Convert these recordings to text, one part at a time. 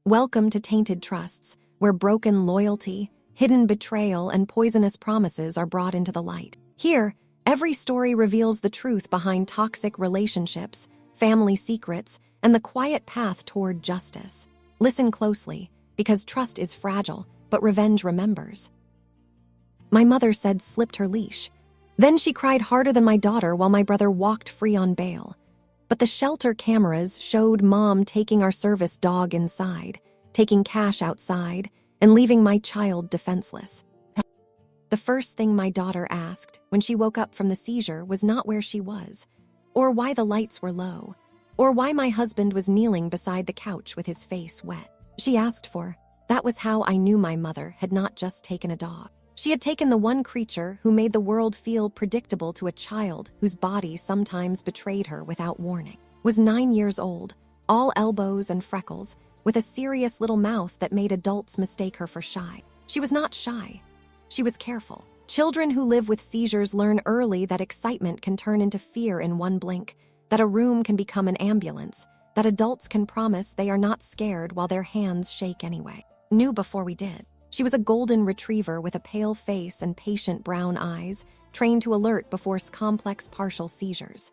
Welcome to Tainted Trusts, where broken loyalty, hidden betrayal, and poisonous promises are brought into the light. Here, every story reveals the truth behind toxic relationships, family secrets, and the quiet path toward justice. Listen closely, because trust is fragile, but revenge remembers. My mother said slipped her leash. Then she cried harder than my daughter while my brother walked free on bail. But the shelter cameras showed Mom taking our service dog inside, taking cash outside, and leaving my child defenseless. The first thing my daughter asked when she woke up from the seizure was not where she was, or why the lights were low, or why my husband was kneeling beside the couch with his face wet. She asked for, that was how I knew my mother had not just taken a dog. She had taken the one creature who made the world feel predictable to a child whose body sometimes betrayed her without warning. Was 9 years old, all elbows and freckles, with a serious little mouth that made adults mistake her for shy. She was not shy. She was careful. Children who live with seizures learn early that excitement can turn into fear in one blink, that a room can become an ambulance, that adults can promise they are not scared while their hands shake anyway. Knew before we did. She was a golden retriever with a pale face and patient brown eyes, trained to alert before complex partial seizures.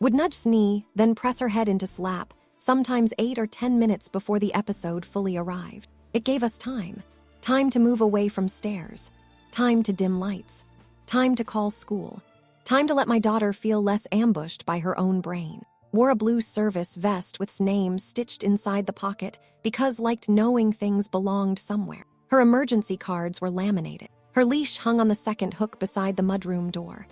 Would nudge Snee, then press her head into slap, sometimes 8 or 10 minutes before the episode fully arrived. It gave us time. Time to move away from stairs. Time to dim lights. Time to call school. Time to let my daughter feel less ambushed by her own brain. Wore a blue service vest with name stitched inside the pocket because liked knowing things belonged somewhere. Her emergency cards were laminated. Her leash hung on the second hook beside the mudroom door.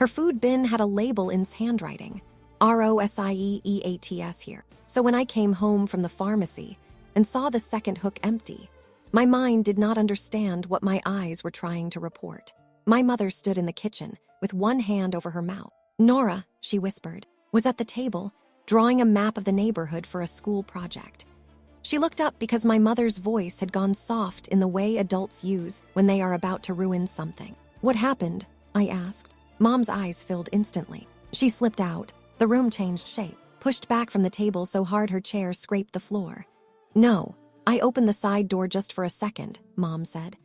Her food bin had a label in handwriting, ROSIEEATS here. So when I came home from the pharmacy and saw the second hook empty, my mind did not understand what my eyes were trying to report. My mother stood in the kitchen with one hand over her mouth. Nora, she whispered, was at the table, drawing a map of the neighborhood for a school project. She looked up because my mother's voice had gone soft in the way adults use when they are about to ruin something. What happened? I asked. Mom's eyes filled instantly. She slipped out. The room changed shape, pushed back from the table so hard her chair scraped the floor. No, I opened the side door just for a second, Mom said.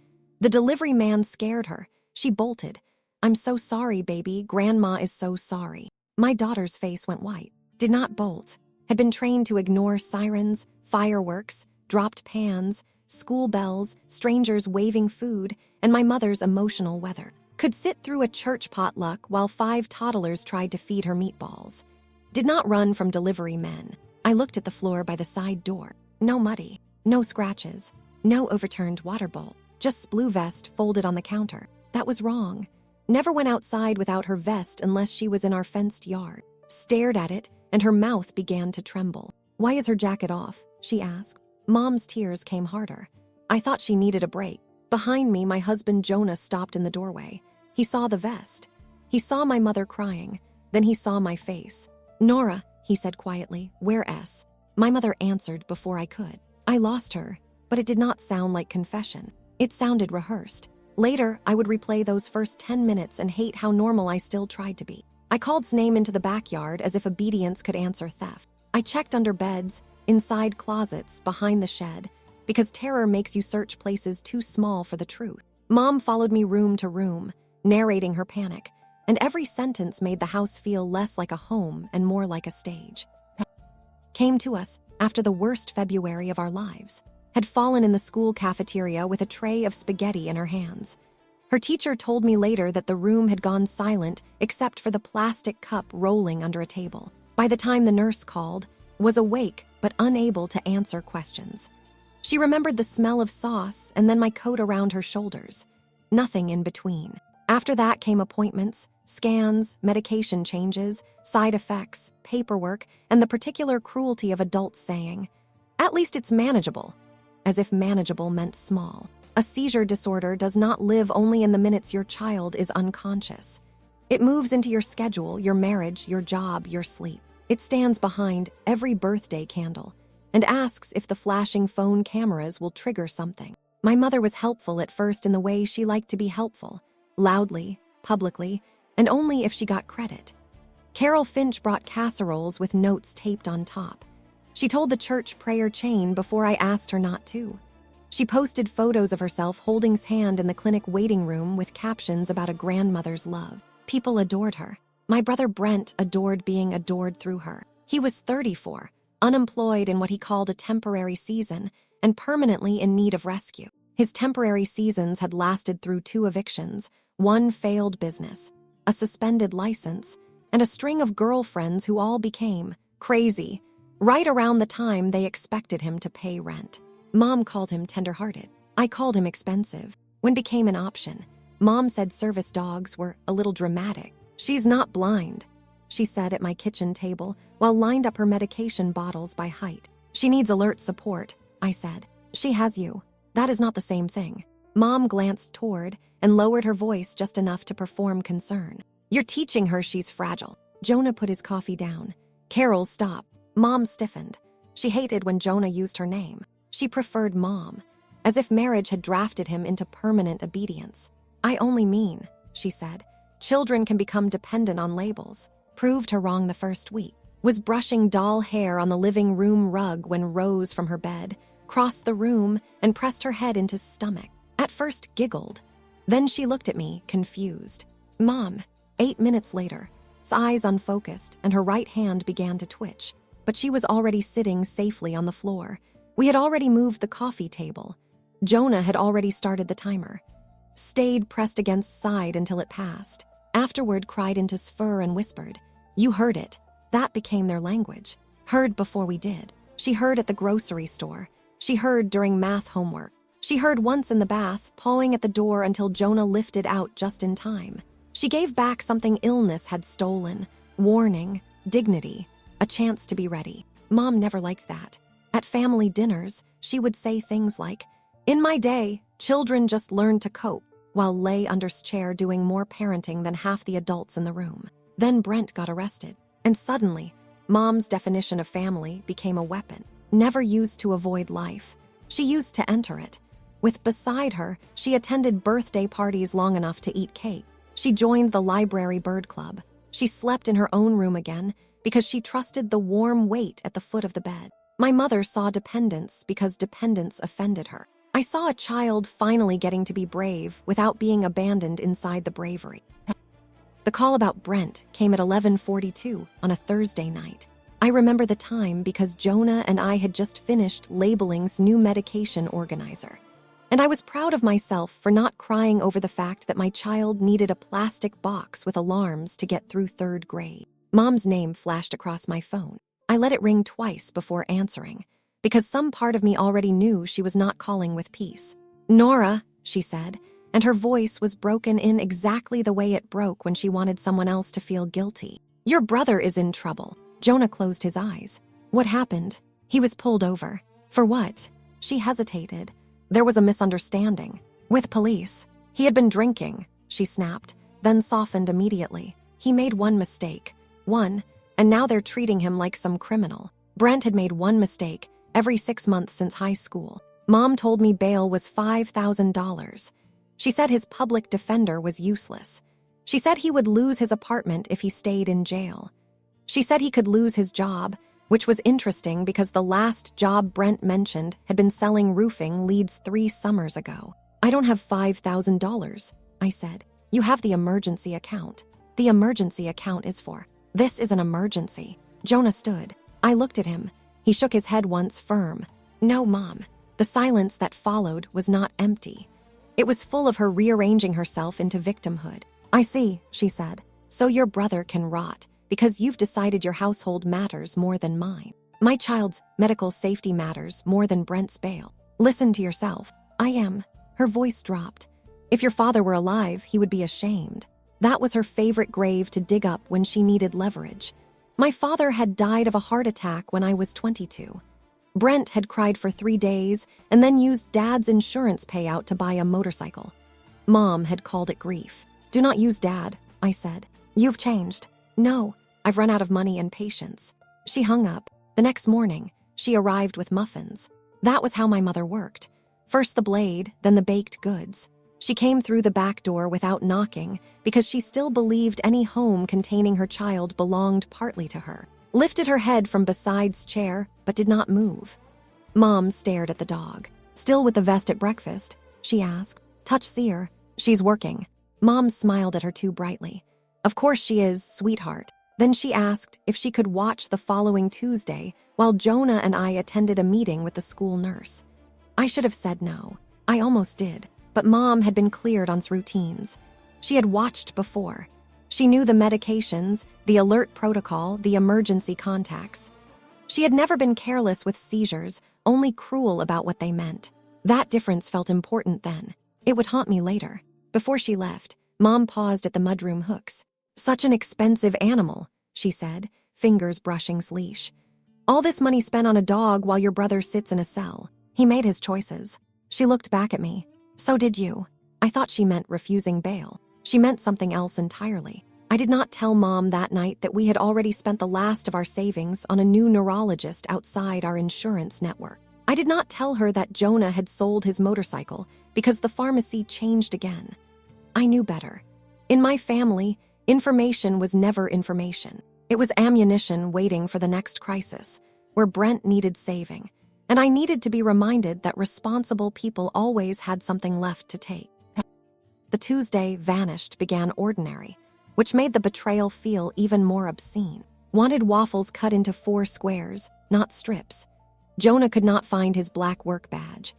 The delivery man scared her. She bolted. I'm so sorry, baby. Grandma is so sorry. My daughter's face went white. Did not bolt. Had been trained to ignore sirens, fireworks, dropped pans, school bells, strangers waving food, and my mother's emotional weather. Could sit through a church potluck while 5 toddlers tried to feed her meatballs. Did not run from delivery men. I looked at the floor by the side door. No muddy, no scratches, no overturned water bowl, just blue vest folded on the counter. That was wrong. Never went outside without her vest unless she was in our fenced yard. Stared at it, and her mouth began to tremble. Why is her jacket off? She asked. Mom's tears came harder. I thought she needed a break. Behind me, my husband Jonah stopped in the doorway. He saw the vest. He saw my mother crying. Then he saw my face. Nora, he said quietly, where S? My mother answered before I could. I lost her, but it did not sound like confession. It sounded rehearsed. Later, I would replay those first 10 minutes and hate how normal I still tried to be. I called name into the backyard as if obedience could answer theft. I checked under beds, inside closets, behind the shed, because terror makes you search places too small for the truth. Mom followed me room to room, narrating her panic, and every sentence made the house feel less like a home and more like a stage. Came to us after the worst February of our lives. Had fallen in the school cafeteria with a tray of spaghetti in her hands. Her teacher told me later that the room had gone silent except for the plastic cup rolling under a table. By the time the nurse called, was awake but unable to answer questions. She remembered the smell of sauce and then my coat around her shoulders. Nothing in between. After that came appointments, scans, medication changes, side effects, paperwork, and the particular cruelty of adults saying, "At least it's manageable," as if manageable meant small. A seizure disorder does not live only in the minutes your child is unconscious. It moves into your schedule, your marriage, your job, your sleep. It stands behind every birthday candle and asks if the flashing phone cameras will trigger something. My mother was helpful at first in the way she liked to be helpful, loudly, publicly, and only if she got credit. Carol Finch brought casseroles with notes taped on top. She told the church prayer chain before I asked her not to. She posted photos of herself holding his hand in the clinic waiting room with captions about a grandmother's love. People adored her. My brother Brent adored being adored through her. He was 34, unemployed in what he called a temporary season, and permanently in need of rescue. His temporary seasons had lasted through 2 evictions, 1 failed business, a suspended license, and a string of girlfriends who all became crazy right around the time they expected him to pay rent. Mom called him tender-hearted. I called him expensive. When became an option, Mom said service dogs were a little dramatic. "She's not blind," she said at my kitchen table while lined up her medication bottles by height. "She needs alert support," I said. "She has you. That is not the same thing." Mom glanced toward and lowered her voice just enough to perform concern. "You're teaching her she's fragile." Jonah put his coffee down. "Carol, stop." Mom stiffened. She hated when Jonah used her name. She preferred Mom, as if marriage had drafted him into permanent obedience. "I only mean," she said, "children can become dependent on labels." Proved her wrong the first week. Was brushing doll hair on the living room rug when rose from her bed, crossed the room, and pressed her head into his stomach. At first giggled. Then she looked at me, confused. "Mom." 8 minutes later, his eyes unfocused and her right hand began to twitch, but she was already sitting safely on the floor. We had already moved the coffee table. Jonah had already started the timer. Stayed pressed against side until it passed. Afterward cried into his fur and whispered, "You heard it." That became their language. Heard before we did. She heard at the grocery store. She heard during math homework. She heard once in the bath, pawing at the door until Jonah lifted out just in time. She gave back something illness had stolen. Warning, dignity, a chance to be ready. Mom never liked that. At family dinners, she would say things like, "In my day, children just learned to cope," while lay under his chair doing more parenting than half the adults in the room. Then Brent got arrested. And suddenly, Mom's definition of family became a weapon, never used to avoid life. She used to enter it. With beside her, she attended birthday parties long enough to eat cake. She joined the library bird club. She slept in her own room again because she trusted the warm weight at the foot of the bed. My mother saw dependence because dependence offended her. I saw a child finally getting to be brave without being abandoned inside the bravery. The call about Brent came at 11:42 on a Thursday night. I remember the time because Jonah and I had just finished labeling's new medication organizer. And I was proud of myself for not crying over the fact that my child needed a plastic box with alarms to get through 3rd grade. Mom's name flashed across my phone. I let it ring twice before answering, because some part of me already knew she was not calling with peace. "Nora," she said, and her voice was broken in exactly the way it broke when she wanted someone else to feel guilty. "Your brother is in trouble." Jonah closed his eyes. "What happened?" "He was pulled over." "For what?" She hesitated. "There was a misunderstanding. With police. He had been drinking," she snapped, then softened immediately. "He made one mistake. One, and now they're treating him like some criminal." Brent had made one mistake every 6 months since high school. Mom told me bail was $5,000. She said his public defender was useless. She said he would lose his apartment if he stayed in jail. She said he could lose his job, which was interesting because the last job Brent mentioned had been selling roofing leads 3 summers ago. "I don't have $5,000, I said. "You have the emergency account." "The emergency account is for." "This is an emergency." Jonah stood. I looked at him. He shook his head once firm. "No, Mom." The silence that followed was not empty. It was full of her rearranging herself into victimhood. "I see," she said. "So your brother can rot because you've decided your household matters more than mine. My child's medical safety matters more than Brent's bail. Listen to yourself." "I am." Her voice dropped. "If your father were alive, he would be ashamed." That was her favorite grave to dig up when she needed leverage. My father had died of a heart attack when I was 22. Brent had cried for 3 days and then used Dad's insurance payout to buy a motorcycle. Mom had called it grief. "Do not use Dad," I said. "You've changed." "No, I've run out of money and patience." She hung up. The next morning, she arrived with muffins. That was how my mother worked. First the blade, then the baked goods. She came through the back door without knocking because she still believed any home containing her child belonged partly to her. lifted her head from beside's chair, but did not move. Mom stared at the dog. "Still with the vest at breakfast?" she asked. "Touch seer. She's working." Mom smiled at her too brightly. "Of course she is, sweetheart." Then she asked if she could watch the following Tuesday while Jonah and I attended a meeting with the school nurse. I should have said no. I almost did, but Mom had been cleared on routines. She had watched before. She knew the medications, the alert protocol, the emergency contacts. She had never been careless with seizures, only cruel about what they meant. That difference felt important then. It would haunt me later. Before she left, Mom paused at the mudroom hooks. "Such an expensive animal," she said, fingers brushing leash. "All this money spent on a dog while your brother sits in a cell. He made his choices." She looked back at me. "So did you." I thought she meant refusing bail. She meant something else entirely. I did not tell Mom that night that we had already spent the last of our savings on a new neurologist outside our insurance network. I did not tell her that Jonah had sold his motorcycle because the pharmacy changed again. I knew better. In my family, information was never information. It was ammunition waiting for the next crisis, where Brent needed saving, and I needed to be reminded that responsible people always had something left to take. The Tuesday vanished began ordinary, which made the betrayal feel even more obscene. Wanted waffles cut into 4 squares, not strips. Jonah could not find his black work badge.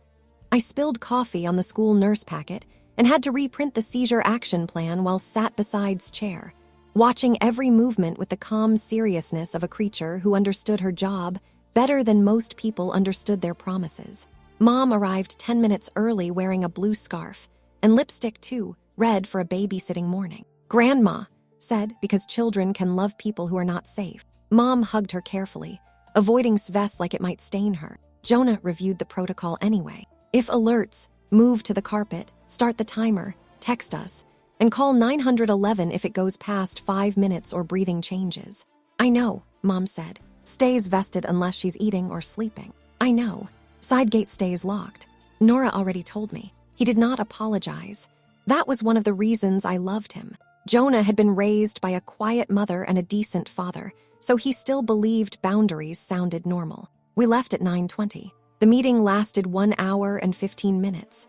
I spilled coffee on the school nurse packet and had to reprint the seizure action plan while sat beside's chair, watching every movement with the calm seriousness of a creature who understood her job better than most people understood their promises. Mom arrived 10 minutes early wearing a blue scarf, and lipstick too, red for a babysitting morning. "Grandma," said, because children can love people who are not safe. Mom hugged her carefully, avoiding Sves like it might stain her. Jonah reviewed the protocol anyway. "If alerts, move to the carpet, start the timer, text us, and call 911 if it goes past 5 minutes or breathing changes." "I know," Mom said. "Stays vested unless she's eating or sleeping." "I know. Side gate stays locked." Nora already told me. He did not apologize. That was one of the reasons I loved him. Jonah had been raised by a quiet mother and a decent father, so he still believed boundaries sounded normal. We left at 9:20. The meeting lasted 1 hour and 15 minutes.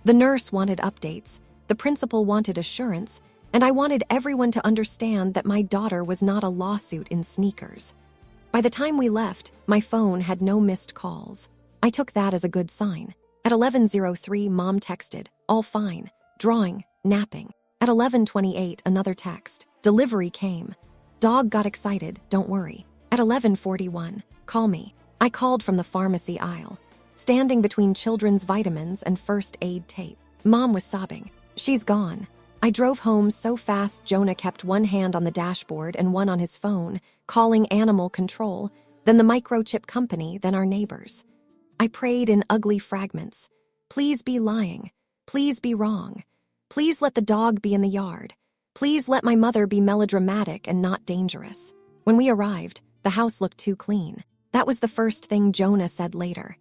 The nurse wanted updates, the principal wanted assurance, and I wanted everyone to understand that my daughter was not a lawsuit in sneakers. By the time we left, my phone had no missed calls. I took that as a good sign. At 11:03, Mom texted, "All fine, drawing, napping." At 11:28, another text, "Delivery came. Dog got excited, don't worry." At 11:41, "Call me." I called from the pharmacy aisle, standing between children's vitamins and first aid tape. Mom was sobbing. "She's gone." I drove home so fast Jonah kept one hand on the dashboard and one on his phone, calling animal control, then the microchip company, then our neighbors. I prayed in ugly fragments. "Please be lying. Please be wrong. Please let the dog be in the yard. Please let my mother be melodramatic and not dangerous." When we arrived, the house looked too clean. That was the first thing Jonah said later.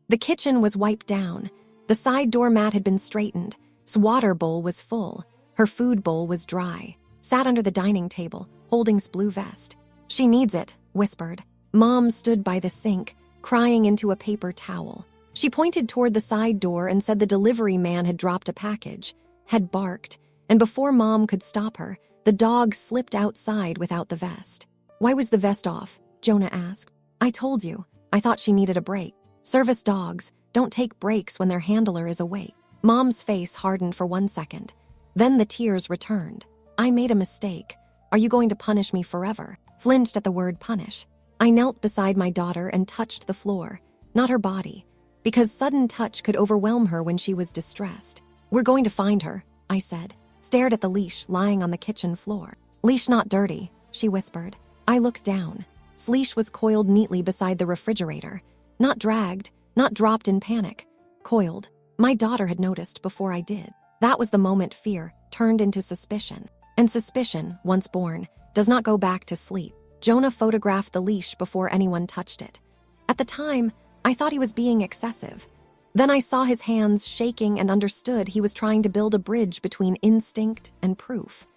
The kitchen was wiped down. The side doormat had been straightened. His water bowl was full. Her food bowl was dry. Sat under the dining table, holding his blue vest. "She needs it," whispered. Mom stood by the sink, crying into a paper towel. She pointed toward the side door and said the delivery man had dropped a package, had barked, and before Mom could stop her, the dog slipped outside without the vest. "Why was the vest off?" Jonah asked. "I told you. I thought she needed a break. Service dogs don't take breaks when their handler is awake." Mom's face hardened for 1 second. Then the tears returned. "I made a mistake. Are you going to punish me forever?" Flinched at the word punish. I knelt beside my daughter and touched the floor, not her body, because sudden touch could overwhelm her when she was distressed. "We're going to find her," I said, stared at the leash lying on the kitchen floor. "Leash not dirty," she whispered. I looked down. Leash was coiled neatly beside the refrigerator, not dragged, not dropped in panic, coiled. My daughter had noticed before I did. That was the moment fear turned into suspicion. And suspicion, once born, does not go back to sleep. Jonah photographed the leash before anyone touched it. At the time, I thought he was being excessive. Then I saw his hands shaking and understood he was trying to build a bridge between instinct and proof.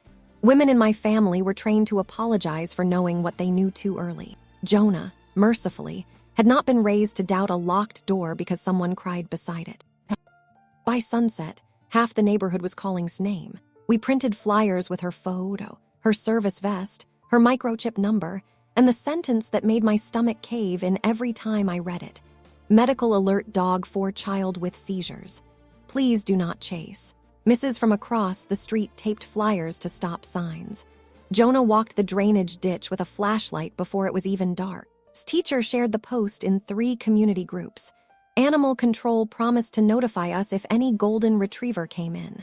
Women in my family were trained to apologize for knowing what they knew too early. Jonah, mercifully, had not been raised to doubt a locked door because someone cried beside it. By sunset, half the neighborhood was calling's name. We printed flyers with her photo, her service vest, her microchip number, and the sentence that made my stomach cave in every time I read it. Medical alert dog for child with seizures. Please do not chase. Mrs. from across the street taped flyers to stop signs. Jonah walked the drainage ditch with a flashlight before it was even dark. His teacher shared the post in 3 community groups. Animal control promised to notify us if any golden retriever came in.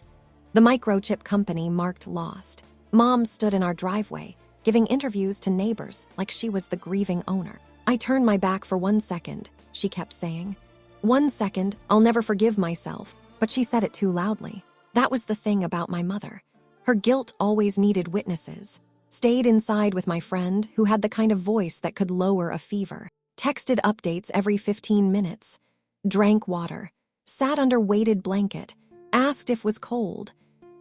The microchip company marked lost. Mom stood in our driveway, giving interviews to neighbors like she was the grieving owner. I turned my back for 1 second, she kept saying. 1 second, I'll never forgive myself. But she said it too loudly. That was the thing about my mother. Her guilt always needed witnesses. Stayed inside with my friend, who had the kind of voice that could lower a fever. Texted updates every 15 minutes. Drank water. Sat under weighted blanket. Asked if was cold.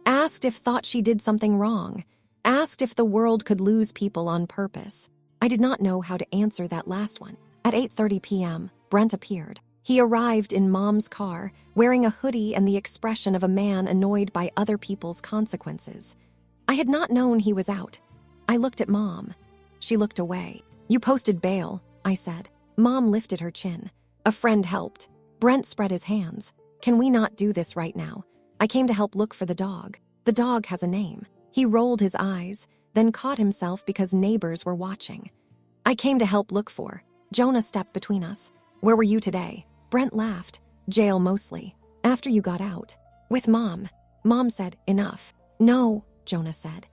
Asked if thought she did something wrong. Asked if the world could lose people on purpose. I did not know how to answer that last one. At 8:30 p.m., Brent appeared. He arrived in Mom's car, wearing a hoodie and the expression of a man annoyed by other people's consequences. I had not known he was out. I looked at Mom. She looked away. You posted bail, I said. Mom lifted her chin. A friend helped. Brent spread his hands. Can we not do this right now? I came to help look for the dog. The dog has a name. He rolled his eyes, then caught himself because neighbors were watching. I came to help look for. Jonah stepped between us. Where were you today? Brent laughed. Jail mostly. After you got out. With Mom. Mom said, enough. No, Jonah said.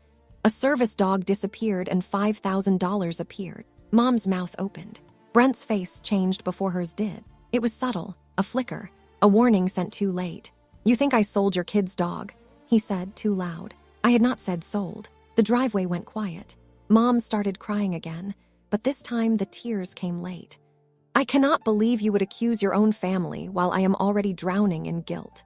A service dog disappeared and $5,000 appeared. Mom's mouth opened. Brent's face changed before hers did. It was subtle, a flicker, a warning sent too late. You think I sold your kid's dog? He said, too loud. I had not said sold. The driveway went quiet. Mom started crying again, but this time the tears came late. I cannot believe you would accuse your own family while I am already drowning in guilt.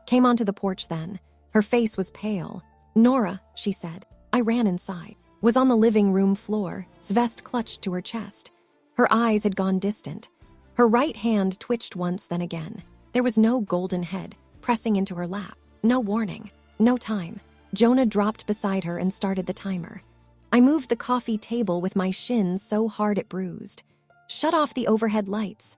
Came onto the porch then. Her face was pale. Nora, she said. I ran inside. Was on the living room floor, vest clutched to her chest. Her eyes had gone distant. Her right hand twitched once, then again. There was no golden head pressing into her lap. No warning. No time. Jonah dropped beside her and started the timer. I moved the coffee table with my shin so hard it bruised. Shut off the overhead lights.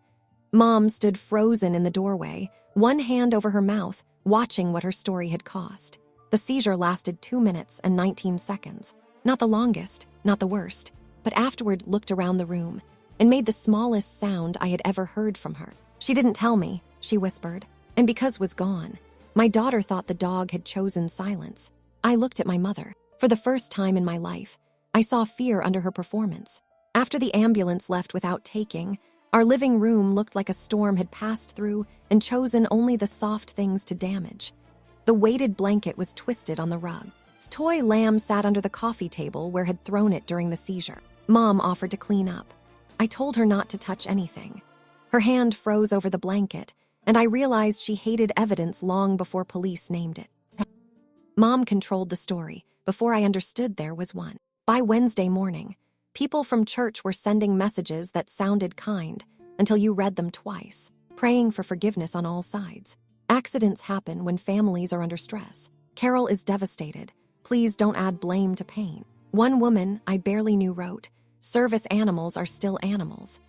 Mom stood frozen in the doorway, one hand over her mouth, watching what her story had cost. The seizure lasted 2 minutes and 19 seconds. Not the longest, not the worst, but afterward looked around the room and made the smallest sound I had ever heard from her. She didn't tell me, she whispered, and because was gone. My daughter thought the dog had chosen silence. I looked at my mother. For the first time in my life, I saw fear under her performance. After the ambulance left without taking, our living room looked like a storm had passed through and chosen only the soft things to damage. The weighted blanket was twisted on the rug. His toy lamb sat under the coffee table where had thrown it during the seizure. Mom offered to clean up. I told her not to touch anything. Her hand froze over the blanket, and I realized she hated evidence long before police named it. Mom controlled the story before I understood there was one. By Wednesday morning, people from church were sending messages that sounded kind until you read them twice, praying for forgiveness on all sides. Accidents happen when families are under stress. Carol is devastated. Please don't add blame to pain. One woman I barely knew wrote, service animals are still animals.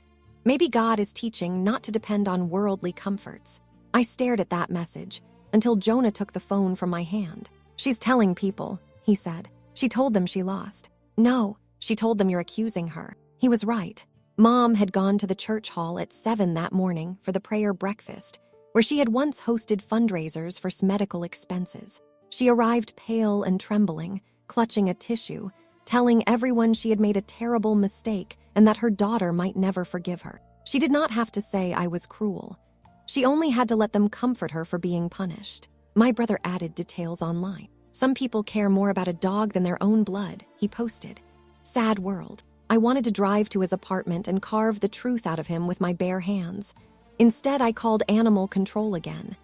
Maybe God is teaching not to depend on worldly comforts. I stared at that message until Jonah took the phone from my hand. She's telling people, he said. She told them she lost. No, she told them you're accusing her. He was right. Mom had gone to the church hall at 7 that morning for the prayer breakfast, where she had once hosted fundraisers for medical expenses. She arrived pale and trembling, clutching a tissue, telling everyone she had made a terrible mistake and that her daughter might never forgive her. She did not have to say I was cruel. She only had to let them comfort her for being punished. My brother added details online. Some people care more about a dog than their own blood, he posted. Sad world. I wanted to drive to his apartment and carve the truth out of him with my bare hands. Instead, I called animal control again.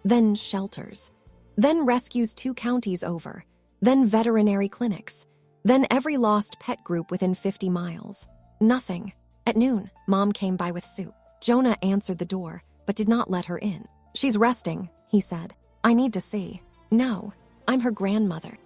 Then shelters. Then rescues 2 counties over. Then veterinary clinics. Then every lost pet group within 50 miles. Nothing. At noon, Mom came by with soup. Jonah answered the door, but did not let her in. She's resting, he said. I need to see. No, I'm her grandmother.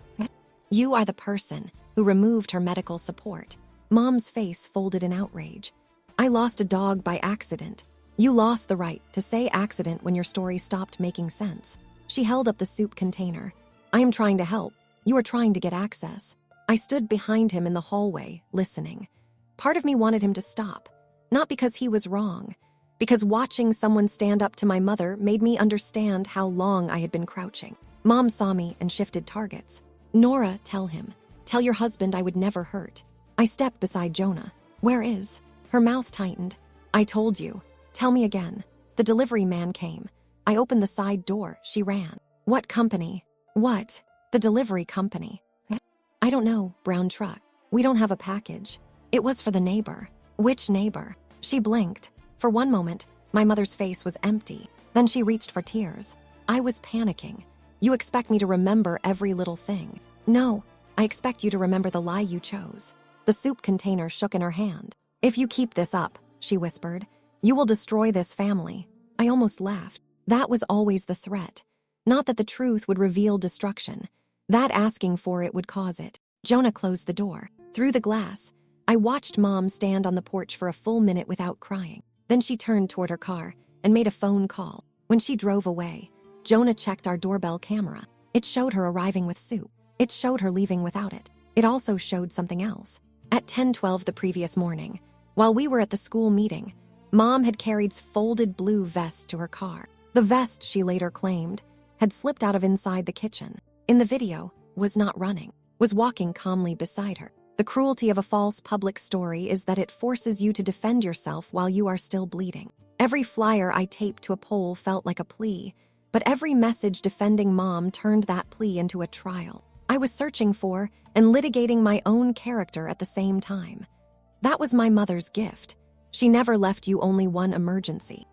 You are the person who removed her medical support. Mom's face folded in outrage. I lost a dog by accident. You lost the right to say accident when your story stopped making sense. She held up the soup container. I am trying to help. You are trying to get access. I stood behind him in the hallway, listening. Part of me wanted him to stop. Not because he was wrong, because watching someone stand up to my mother made me understand how long I had been crouching. Mom saw me and shifted targets. Nora, tell him. Tell your husband I would never hurt. I stepped beside Jonah. Where is? Her mouth tightened. I told you. Tell me again. The delivery man came. I opened the side door. She ran. What company? What? The delivery company. I don't know, brown truck. We don't have a package. It was for the neighbor. Which neighbor? She blinked. For one moment, my mother's face was empty. Then she reached for tears. I was panicking. You expect me to remember every little thing. No, I expect you to remember the lie you chose. The soup container shook in her hand. If you keep this up, she whispered, you will destroy this family. I almost laughed. That was always the threat. Not that the truth would reveal destruction. That asking for it would cause it. Jonah closed the door. Through the glass, I watched Mom stand on the porch for a full minute without crying. Then she turned toward her car and made a phone call. When she drove away, Jonah checked our doorbell camera. It showed her arriving with soup. It showed her leaving without it. It also showed something else. At 10:12 the previous morning, while we were at the school meeting, Mom had carried folded blue vest to her car. The vest, she later claimed, had slipped out of inside the kitchen. In the video, was not running, was walking calmly beside her. The cruelty of a false public story is that it forces you to defend yourself while you are still bleeding. Every flyer I taped to a pole felt like a plea, but every message defending Mom turned that plea into a trial. I was searching for and litigating my own character at the same time. That was my mother's gift. She never left you only one emergency.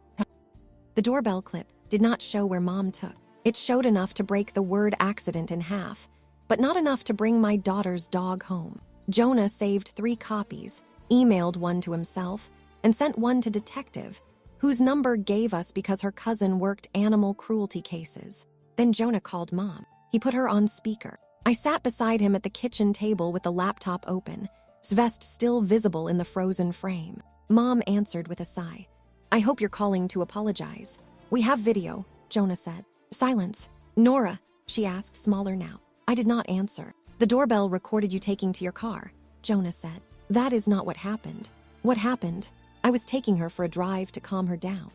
The doorbell clip did not show where Mom took. It showed enough to break the word accident in half, but not enough to bring my daughter's dog home. Jonah saved 3 copies, emailed one to himself, and sent one to detective, whose number gave us because her cousin worked animal cruelty cases. Then Jonah called Mom. He put her on speaker. I sat beside him at the kitchen table with the laptop open, his vest still visible in the frozen frame. Mom answered with a sigh. I hope you're calling to apologize. We have video, Jonah said. Silence. Nora, she asked, smaller now. I did not answer. The doorbell recorded you taking to your car, Jonah said. That is not what happened. What happened? I was taking her for a drive to calm her down.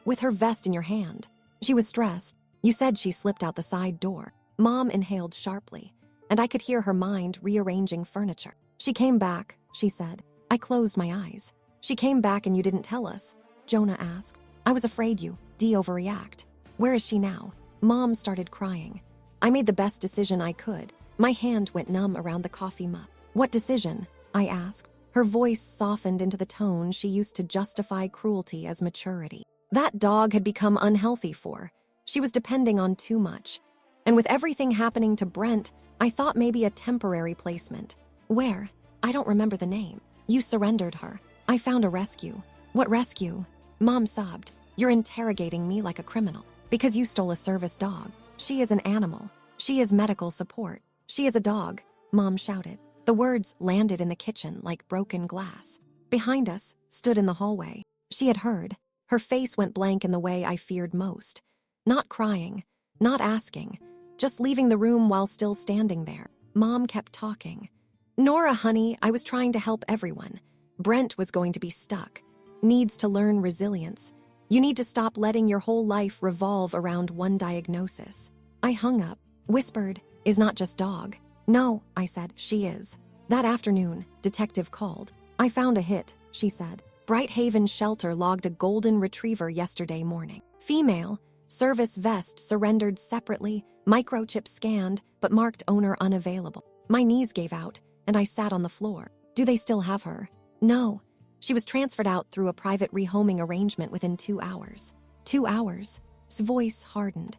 With her vest in your hand. She was stressed. You said she slipped out the side door. Mom inhaled sharply, and I could hear her mind rearranging furniture. She came back, she said. I closed my eyes. She came back and you didn't tell us, Jonah asked. I was afraid you'd overreact. Where is she now? Mom started crying. I made the best decision I could. My hand went numb around the coffee mug. What decision? I asked. Her voice softened into the tone she used to justify cruelty as maturity. That dog had become unhealthy for. She was depending on too much. And with everything happening to Brent, I thought maybe a temporary placement. Where? I don't remember the name. You surrendered her. I found a rescue. What rescue? Mom sobbed. You're interrogating me like a criminal. Because you stole a service dog. She is an animal. She is medical support. She is a dog, Mom shouted. The words landed in the kitchen like broken glass. Behind us, stood in the hallway. She had heard. Her face went blank in the way I feared most. Not crying, not asking, just leaving the room while still standing there. Mom kept talking. Nora, honey, I was trying to help everyone. Brent was going to be stuck. Needs to learn resilience. You need to stop letting your whole life revolve around one diagnosis. I hung up, whispered, is not just dog. No, I said, she is. That afternoon, detective called. I found a hit, she said. Bright Haven Shelter logged a golden retriever yesterday morning. Female, service vest surrendered separately, microchip scanned, but marked owner unavailable. My knees gave out, and I sat on the floor. Do they still have her? No. She was transferred out through a private rehoming arrangement within 2 hours. 2 hours? His voice hardened.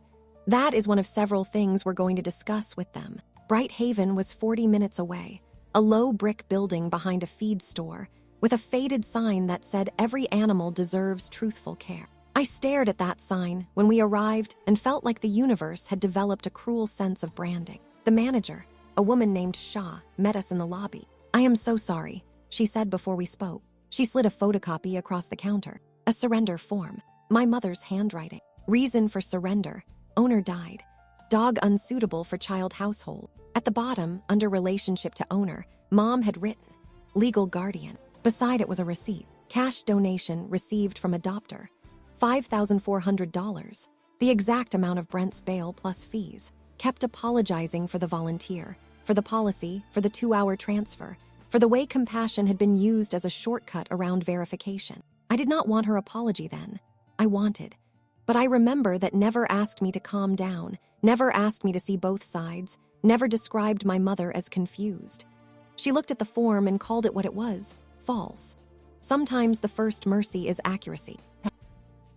That is one of several things we're going to discuss with them. Bright Haven was 40 minutes away, a low brick building behind a feed store, with a faded sign that said every animal deserves truthful care. I stared at that sign when we arrived and felt like the universe had developed a cruel sense of branding. The manager, a woman named Shaw, met us in the lobby. "I am so sorry," she said before we spoke. She slid a photocopy across the counter. A surrender form. My mother's handwriting. Reason for surrender. Owner died. Dog unsuitable for child household. At the bottom, under relationship to owner, Mom had written, legal guardian. Beside it was a receipt. Cash donation received from adopter. $5,400. The exact amount of Brent's bail plus fees. Kept apologizing for the volunteer, for the policy, for the 2-hour transfer, for the way compassion had been used as a shortcut around verification. I did not want her apology then. I wanted. But I remember that never asked me to calm down, never asked me to see both sides, never described my mother as confused. She looked at the form and called it what it was, false. Sometimes the first mercy is accuracy.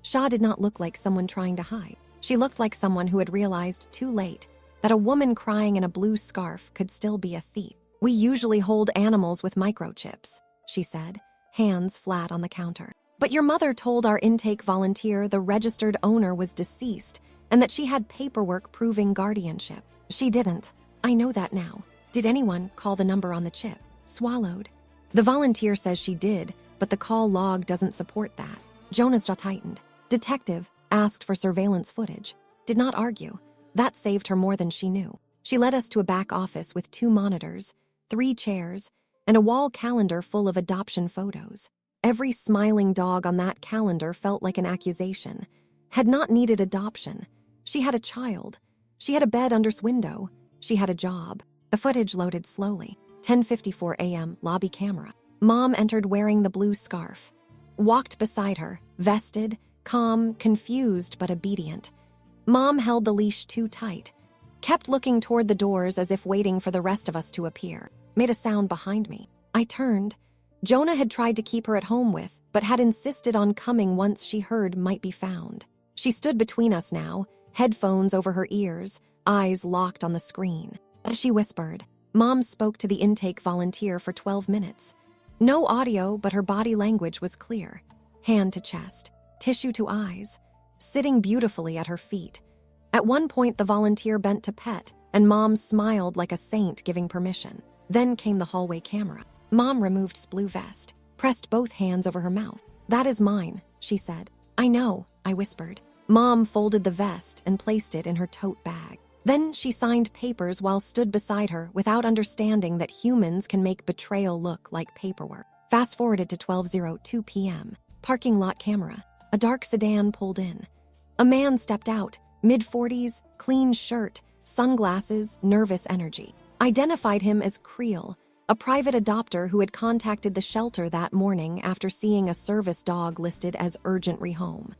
Shaw did not look like someone trying to hide. She looked like someone who had realized too late that a woman crying in a blue scarf could still be a thief. "We usually hold animals with microchips," she said, hands flat on the counter. "But your mother told our intake volunteer the registered owner was deceased and that she had paperwork proving guardianship." "She didn't. I know that now. Did anyone call the number on the chip?" "Swallowed." "The volunteer says she did, but the call log doesn't support that." Jonah's jaw tightened. Detective asked for surveillance footage. Did not argue. That saved her more than she knew. She led us to a back office with 2 monitors, 3 chairs, and a wall calendar full of adoption photos. Every smiling dog on that calendar felt like an accusation. Had not needed adoption. She had a child. She had a bed under his window. She had a job. The footage loaded slowly. 10:54 a.m. lobby camera. Mom entered wearing the blue scarf. Walked beside her, vested, calm, confused but obedient. Mom held the leash too tight. Kept looking toward the doors as if waiting for the rest of us to appear. Made a sound behind me. I turned. Jonah had tried to keep her at home with, but had insisted on coming once she heard might be found. She stood between us now, headphones over her ears, eyes locked on the screen. She whispered. Mom spoke to the intake volunteer for 12 minutes. No audio, but her body language was clear. Hand to chest, tissue to eyes, sitting beautifully at her feet. At one point, the volunteer bent to pet, and Mom smiled like a saint giving permission. Then came the hallway camera. Mom removed his blue vest, pressed both hands over her mouth. "That is mine," she said. "I know," I whispered. Mom folded the vest and placed it in her tote bag. Then she signed papers while stood beside her without understanding that humans can make betrayal look like paperwork. Fast forwarded to 12:02 p.m. Parking lot camera. A dark sedan pulled in. A man stepped out, mid-40s, clean shirt, sunglasses, nervous energy. Identified him as Creel, a private adopter who had contacted the shelter that morning after seeing a service dog listed as urgent rehome.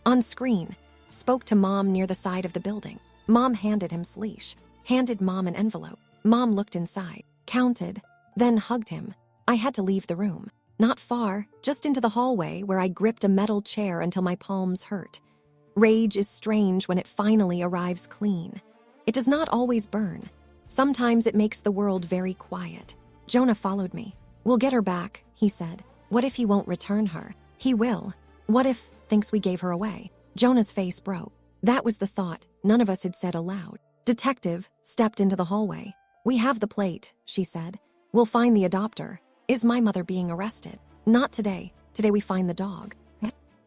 On screen, spoke to Mom near the side of the building. Mom handed him his leash, handed Mom an envelope. Mom looked inside, counted, then hugged him. I had to leave the room. Not far, just into the hallway where I gripped a metal chair until my palms hurt. Rage is strange when it finally arrives clean. It does not always burn. Sometimes it makes the world very quiet. Jonah followed me. "We'll get her back," he said. "What if he won't return her?" "He will. What if thinks we gave her away?" Jonah's face broke. That was the thought none of us had said aloud. Detective stepped into the hallway. "We have the plate," she said. "We'll find the adopter." "Is my mother being arrested?" "Not today. Today we find the dog."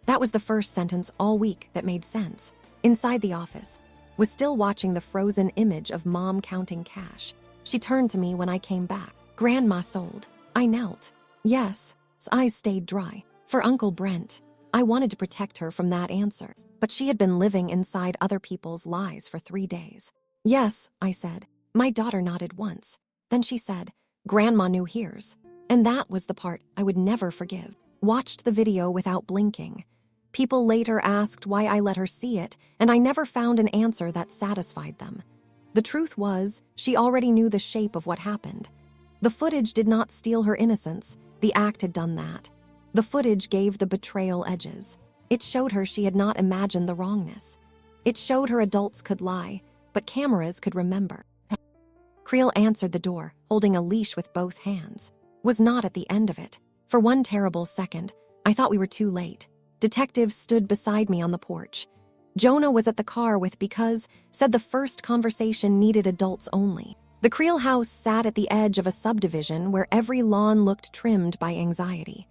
That was the first sentence all week that made sense. Inside the office, was still watching the frozen image of Mom counting cash. She turned to me when I came back. "Grandma sold." I knelt. Yes, his eyes stayed dry. For Uncle Brent. I wanted to protect her from that answer, but she had been living inside other people's lies for 3 days. "Yes," I said. My daughter nodded once. Then she said, "Grandma knew hers." And that was the part I would never forgive. Watched the video without blinking. People later asked why I let her see it, and I never found an answer that satisfied them. The truth was, she already knew the shape of what happened. The footage did not steal her innocence. The act had done that. The footage gave the betrayal edges. It showed her she had not imagined the wrongness. It showed her adults could lie, but cameras could remember. Creel answered the door, holding a leash with both hands. Was not at the end of it. For one terrible second, I thought we were too late. Detectives stood beside me on the porch. Jonah was at the car with because said the first conversation needed adults only. The Creel house sat at the edge of a subdivision where every lawn looked trimmed by anxiety.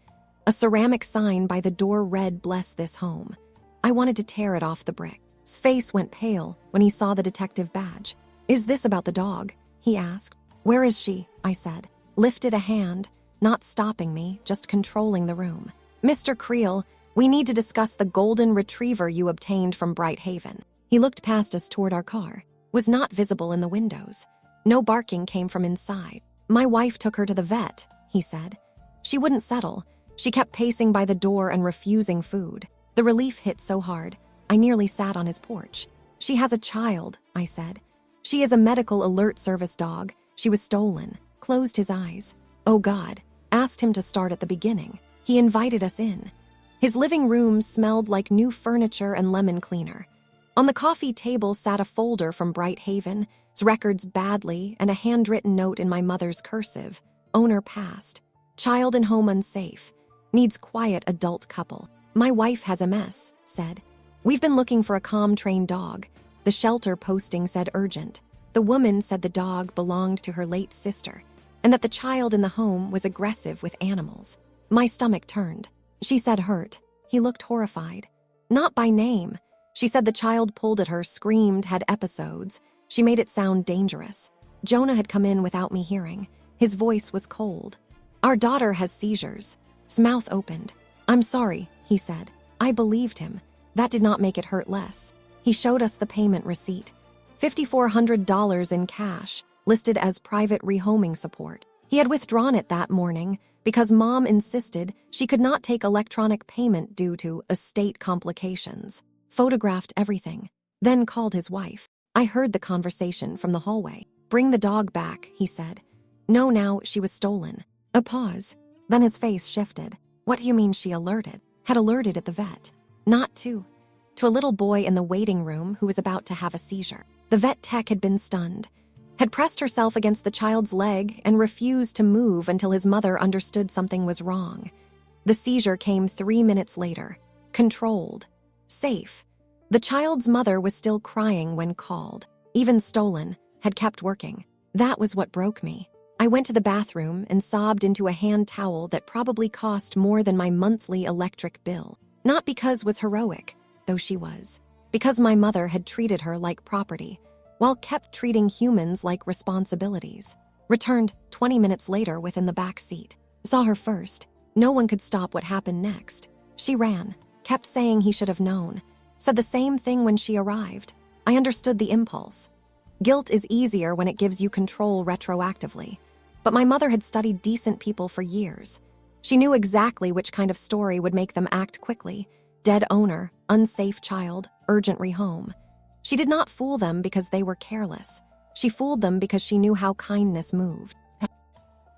A ceramic sign by the door read, "Bless this home." I wanted to tear it off the brick. His face went pale when he saw the detective badge. "Is this about the dog?" he asked. "Where is she?" I said. Lifted a hand, not stopping me, just controlling the room. "Mr. Creel, we need to discuss the golden retriever you obtained from Bright Haven." He looked past us toward our car. Was not visible in the windows. No barking came from inside. "My wife took her to the vet," he said. "She wouldn't settle. She kept pacing by the door and refusing food." The relief hit so hard, I nearly sat on his porch. "She has a child," I said. "She is a medical alert service dog. She was stolen." Closed his eyes. "Oh God." Asked him to start at the beginning. He invited us in. His living room smelled like new furniture and lemon cleaner. On the coffee table sat a folder from Bright Haven's records badly and a handwritten note in my mother's cursive. "Owner passed. Child in home unsafe. Needs quiet adult couple." "My wife has MS," said. "We've been looking for a calm trained dog." The shelter posting said urgent. The woman said the dog belonged to her late sister and that the child in the home was aggressive with animals. My stomach turned. She said hurt. He looked horrified. "Not by name." She said the child pulled at her, screamed, had episodes. She made it sound dangerous. Jonah had come in without me hearing. His voice was cold. "Our daughter has seizures." His mouth opened. "I'm sorry," he said. I believed him. That did not make it hurt less. He showed us the payment receipt. $5,400 in cash, listed as private rehoming support. He had withdrawn it that morning because Mom insisted she could not take electronic payment due to estate complications. Photographed everything, then called his wife. I heard the conversation from the hallway. "Bring the dog back," he said. "No, now she was stolen." A pause. Then his face shifted. "What do you mean she alerted?" "Had alerted at the vet." "Not to a little boy in the waiting room who was about to have a seizure. The vet tech had been stunned, had pressed herself against the child's leg and refused to move until his mother understood something was wrong. The seizure came 3 minutes later. Controlled. Safe. The child's mother was still crying when called. Even stolen, had kept working. That was what broke me. I went to the bathroom and sobbed into a hand towel that probably cost more than my monthly electric bill. Not because was heroic, though she was. Because my mother had treated her like property, while kept treating humans like responsibilities. Returned 20 minutes later within the back seat. Saw her first. No one could stop what happened next. She ran, kept saying he should have known. Said the same thing when she arrived. I understood the impulse. Guilt is easier when it gives you control retroactively. But my mother had studied decent people for years. She knew exactly which kind of story would make them act quickly. Dead owner, unsafe child, urgent rehome. She did not fool them because they were careless. She fooled them because she knew how kindness moved.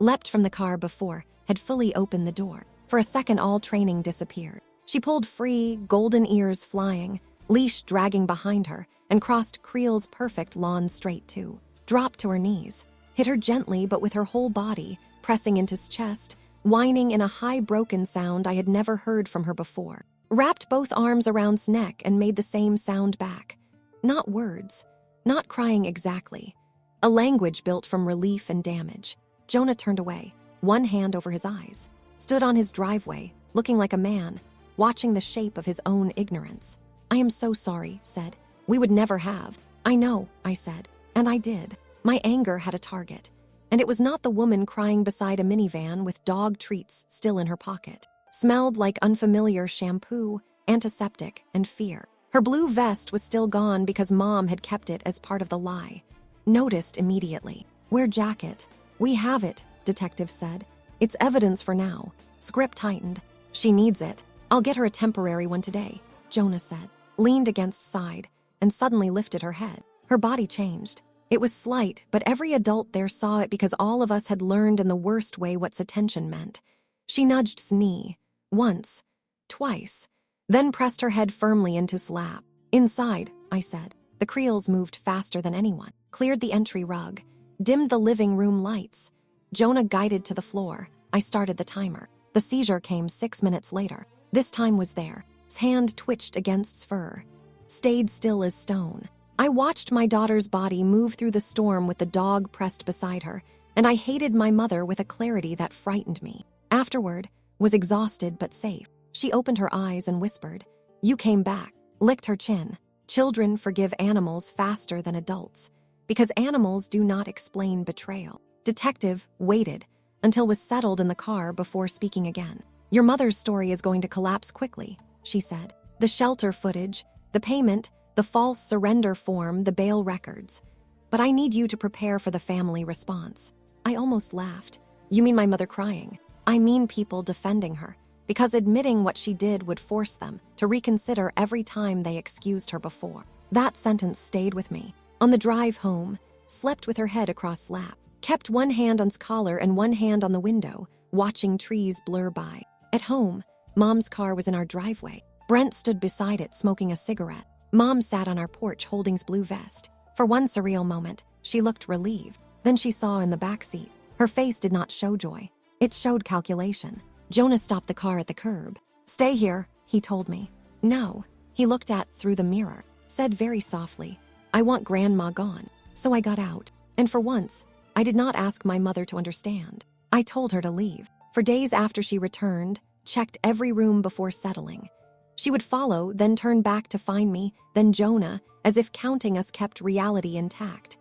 Leapt from the car before, had fully opened the door. For a second all training disappeared. She pulled free, golden ears flying, leash dragging behind her, and crossed Creel's perfect lawn straight too. Dropped to her knees. Hit her gently but with her whole body, pressing into his chest, whining in a high broken sound I had never heard from her before. Wrapped both arms around his neck and made the same sound back. Not words, not crying exactly. A language built from relief and damage. Jonah turned away, one hand over his eyes. Stood on his driveway, looking like a man, watching the shape of his own ignorance. "I am so sorry," said. "We would never have." "I know," I said. And I did. My anger had a target. And it was not the woman crying beside a minivan with dog treats still in her pocket. Smelled like unfamiliar shampoo, antiseptic, and fear. Her blue vest was still gone because Mom had kept it as part of the lie. Noticed immediately. "Wear jacket." "We have it," detective said. "It's evidence for now." Script tightened. "She needs it. I'll get her a temporary one today," Jonah said. Leaned against side and suddenly lifted her head. Her body changed. It was slight, but every adult there saw it because all of us had learned in the worst way what's attention meant. She nudged his knee. Once. Twice. Then pressed her head firmly into his lap. "Inside," I said. The Creels moved faster than anyone. Cleared the entry rug. Dimmed the living room lights. Jonah guided to the floor. I started the timer. The seizure came 6 minutes later. This time was there. His hand twitched against fur, stayed still as stone. I watched my daughter's body move through the storm with the dog pressed beside her, and I hated my mother with a clarity that frightened me. Afterward, was exhausted but safe. She opened her eyes and whispered, "You came back," licked her chin. Children forgive animals faster than adults, because animals do not explain betrayal. Detective waited until was settled in the car before speaking again. "Your mother's story is going to collapse quickly," she said. "The shelter footage, the payment, the false surrender form, the bail records. But I need you to prepare for the family response." I almost laughed. "You mean my mother crying?" "I mean people defending her, because admitting what she did would force them to reconsider every time they excused her before." That sentence stayed with me. On the drive home, slept with her head across lap, kept one hand on his collar and one hand on the window, watching trees blur by. At home, Mom's car was in our driveway. Brent stood beside it smoking a cigarette. Mom sat on our porch holding his blue vest. For one surreal moment, she looked relieved. Then she saw in the back seat. Her face did not show joy. It showed calculation. Jonah stopped the car at the curb. "Stay here," he told me. "No." He looked at through the mirror, said very softly, "I want Grandma gone." So I got out. And for once, I did not ask my mother to understand. I told her to leave. For days after she returned, checked every room before settling. She would follow, then turn back to find me, then Jonah, as if counting us kept reality intact.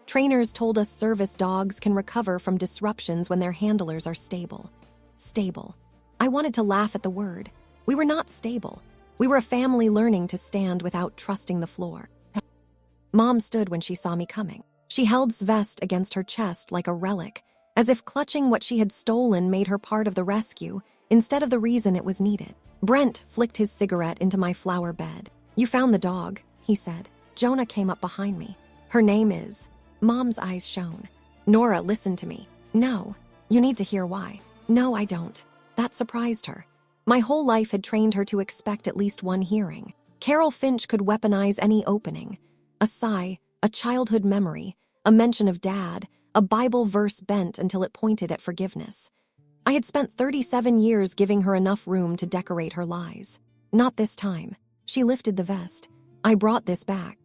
Trainers told us service dogs can recover from disruptions when their handlers are stable. Stable. I wanted to laugh at the word. We were not stable. We were a family learning to stand without trusting the floor. Mom stood when she saw me coming. She held his vest against her chest like a relic, as if clutching what she had stolen made her part of the rescue instead of the reason it was needed. Brent flicked his cigarette into my flower bed. "You found the dog," he said. "Jonah came up behind me. Her name is..." Mom's eyes shone. "Nora, listen to me." "No." "You need to hear why." "No, I don't." That surprised her. My whole life had trained her to expect at least one hearing. Carol Finch could weaponize any opening. A sigh, a childhood memory, a mention of Dad, a Bible verse bent until it pointed at forgiveness. I had spent 37 years giving her enough room to decorate her lies. Not this time. She lifted the vest. "I brought this back."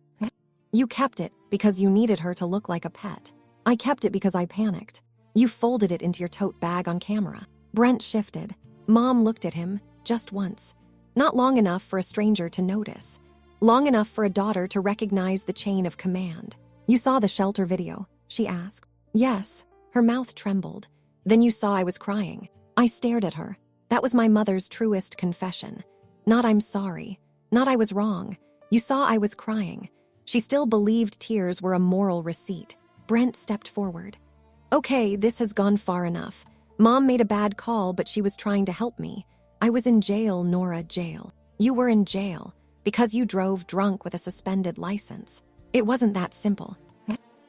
"You kept it because you needed her to look like a pet." "I kept it because I panicked." "You folded it into your tote bag on camera." Brent shifted. Mom looked at him, just once. Not long enough for a stranger to notice. Long enough for a daughter to recognize the chain of command. "You saw the shelter video?" she asked. "Yes." Her mouth trembled. "Then you saw I was crying." I stared at her. That was my mother's truest confession. Not "I'm sorry." Not "I was wrong." You saw I was crying. She still believed tears were a moral receipt. Brent stepped forward. "Okay, this has gone far enough. Mom made a bad call, but she was trying to help me. I was in jail, Nora, jail. You were in jail because you drove drunk with a suspended license. It wasn't that simple."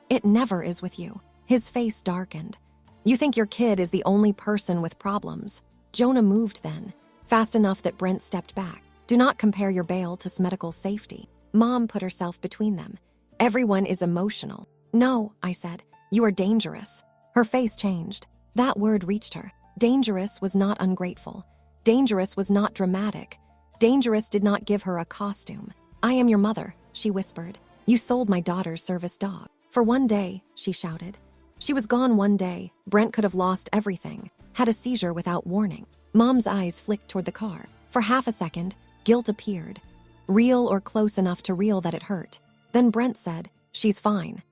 "It never is with you." His face darkened. "You think your kid is the only person with problems." Jonah moved then, fast enough that Brent stepped back. "Do not compare your bail to medical safety." Mom put herself between them. "Everyone is emotional." "No," I said. "You are dangerous." Her face changed. That word reached her. Dangerous was not ungrateful. Dangerous was not dramatic. Dangerous did not give her a costume. "I am your mother," she whispered. "You sold my daughter's service dog." "For one day," she shouted. She was gone one day. Brent could have lost everything. Had a seizure without warning. Mom's eyes flicked toward the car. For half a second, guilt appeared. Real or close enough to real that it hurt. Then Brent said, "She's fine."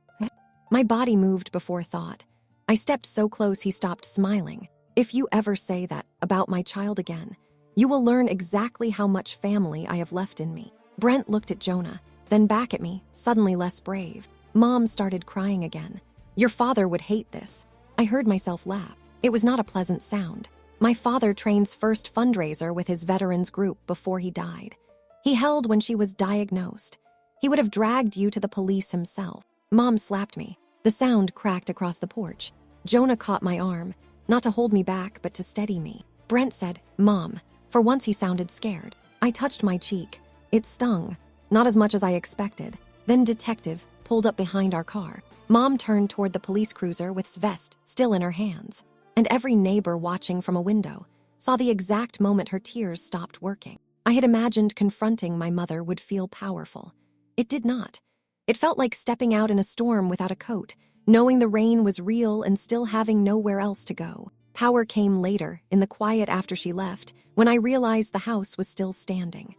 My body moved before thought. I stepped so close he stopped smiling. "If you ever say that about my child again, you will learn exactly how much family I have left in me." Brent looked at Jonah, then back at me, suddenly less brave. Mom started crying again. "Your father would hate this." I heard myself laugh. It was not a pleasant sound. My father trained's first fundraiser with his veterans group before he died. He held when she was diagnosed. He would have dragged you to the police himself. Mom slapped me. The sound cracked across the porch. Jonah caught my arm, not to hold me back, but to steady me. Brent said, "Mom." For once he sounded scared. I touched my cheek. It stung, not as much as I expected. Then Detective pulled up behind our car. Mom turned toward the police cruiser with his vest still in her hands, and every neighbor watching from a window. saw the exact moment her tears stopped working. I had imagined confronting my mother would feel powerful. It did not. It felt like stepping out in a storm without a coat, knowing the rain was real and still having nowhere else to go. Power came later, in the quiet after she left, when I realized the house was still standing.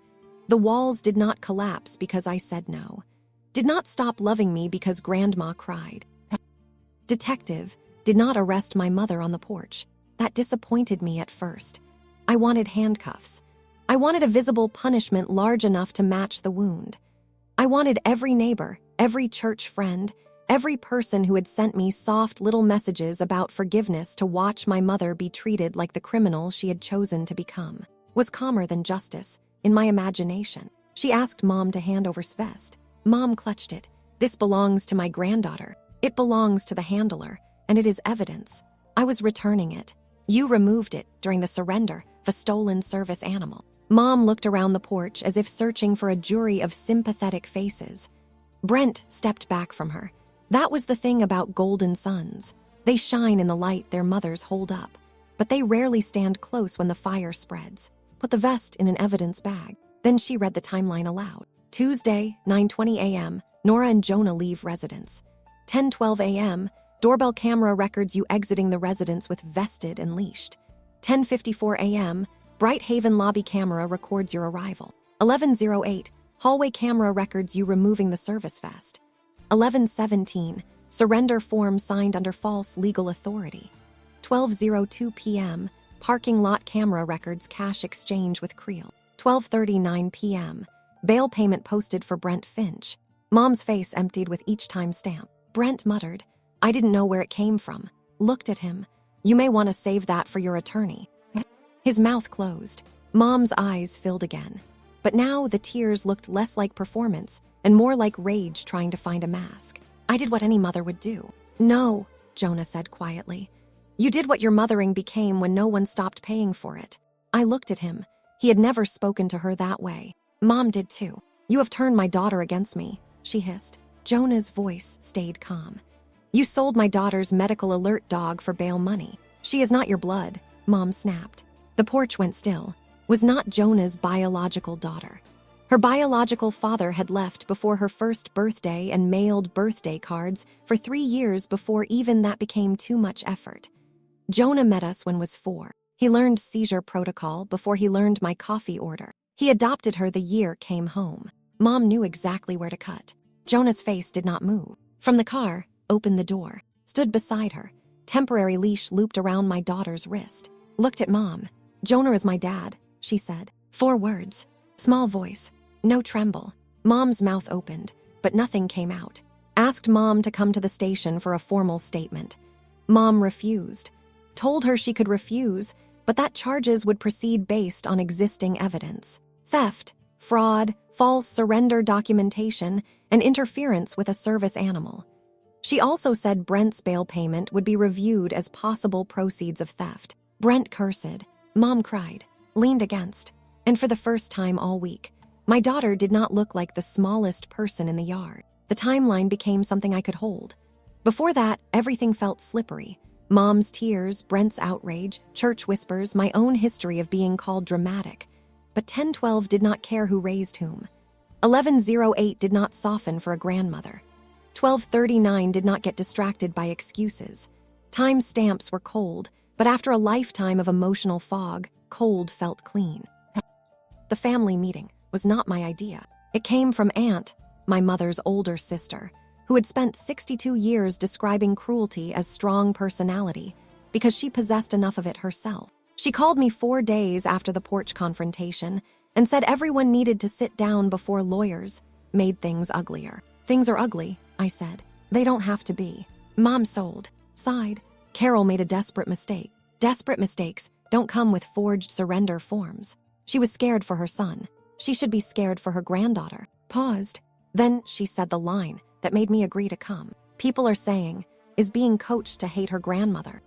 The walls did not collapse because I said no. Did not stop loving me because Grandma cried. Detective did not arrest my mother on the porch. That disappointed me at first. I wanted handcuffs. I wanted a visible punishment large enough to match the wound. I wanted every neighbor, every church friend, every person who had sent me soft little messages about forgiveness to watch my mother be treated like the criminal she had chosen to become. Was calmer than justice, in my imagination. She asked Mom to hand over vest. Mom clutched it. This belongs to my granddaughter. It belongs to the handler, and it is evidence. I was returning it. You removed it during the surrender of a stolen service animal. Mom looked around the porch as if searching for a jury of sympathetic faces. Brent stepped back from her. That was the thing about golden sons. They shine in the light their mothers hold up, but they rarely stand close when the fire spreads. Put the vest in an evidence bag. Then she read the timeline aloud. Tuesday, 9:20 a.m., Nora and Jonah leave residence. 10:12 a.m., doorbell camera records you exiting the residence with vested and leashed. 10:54 a.m., Bright Haven lobby camera records your arrival. 11:08, hallway camera records you removing the service vest. 11:17, surrender form signed under false legal authority. 12:02 p.m., parking lot camera records cash exchange with Creel. 12:39 p.m., bail payment posted for Brent Finch. Mom's face emptied with each timestamp. Brent muttered, I didn't know where it came from. Looked at him. You may want to save that for your attorney. His mouth closed. Mom's eyes filled again. But now the tears looked less like performance and more like rage trying to find a mask. I did what any mother would do. No, Jonah said quietly. You did what your mothering became when no one stopped paying for it. I looked at him. He had never spoken to her that way. Mom did too. You have turned my daughter against me, she hissed. Jonah's voice stayed calm. You sold my daughter's medical alert dog for bail money. She is not your blood, Mom snapped. The porch went still. Was not Jonah's biological daughter. Her biological father had left before her first birthday and mailed birthday cards for 3 years before even that became too much effort. Jonah met us when was 4. He learned seizure protocol before he learned my coffee order. He adopted her the year came home. Mom knew exactly where to cut. Jonah's face did not move. From the car, opened the door, stood beside her, temporary leash looped around my daughter's wrist. Looked at Mom. Jonah is my dad, she said. 4 words. Small voice. No tremble. Mom's mouth opened, but nothing came out. Asked Mom to come to the station for a formal statement. Mom refused. Told her she could refuse, but that charges would proceed based on existing evidence. Theft, fraud, false surrender documentation, and interference with a service animal. She also said Brent's bail payment would be reviewed as possible proceeds of theft. Brent cursed. Mom cried, leaned against, and for the first time all week, my daughter did not look like the smallest person in the yard. The timeline became something I could hold. Before that, everything felt slippery. Mom's tears, Brent's outrage, church whispers, my own history of being called dramatic. But 10:12 did not care who raised whom. 11:08 did not soften for a grandmother. 12:39 did not get distracted by excuses. Time stamps were cold, but after a lifetime of emotional fog, cold felt clean. The family meeting was not my idea. It came from Aunt, my mother's older sister, who had spent 62 years describing cruelty as strong personality because she possessed enough of it herself. She called me 4 days after the porch confrontation and said everyone needed to sit down before lawyers made things uglier. Things are ugly, I said. They don't have to be. Mom sold, sighed. Carol made a desperate mistake. Desperate mistakes don't come with forged surrender forms. She was scared for her son. She should be scared for her granddaughter. Paused. Then she said the line that made me agree to come. People are saying, is being coached to hate her grandmother.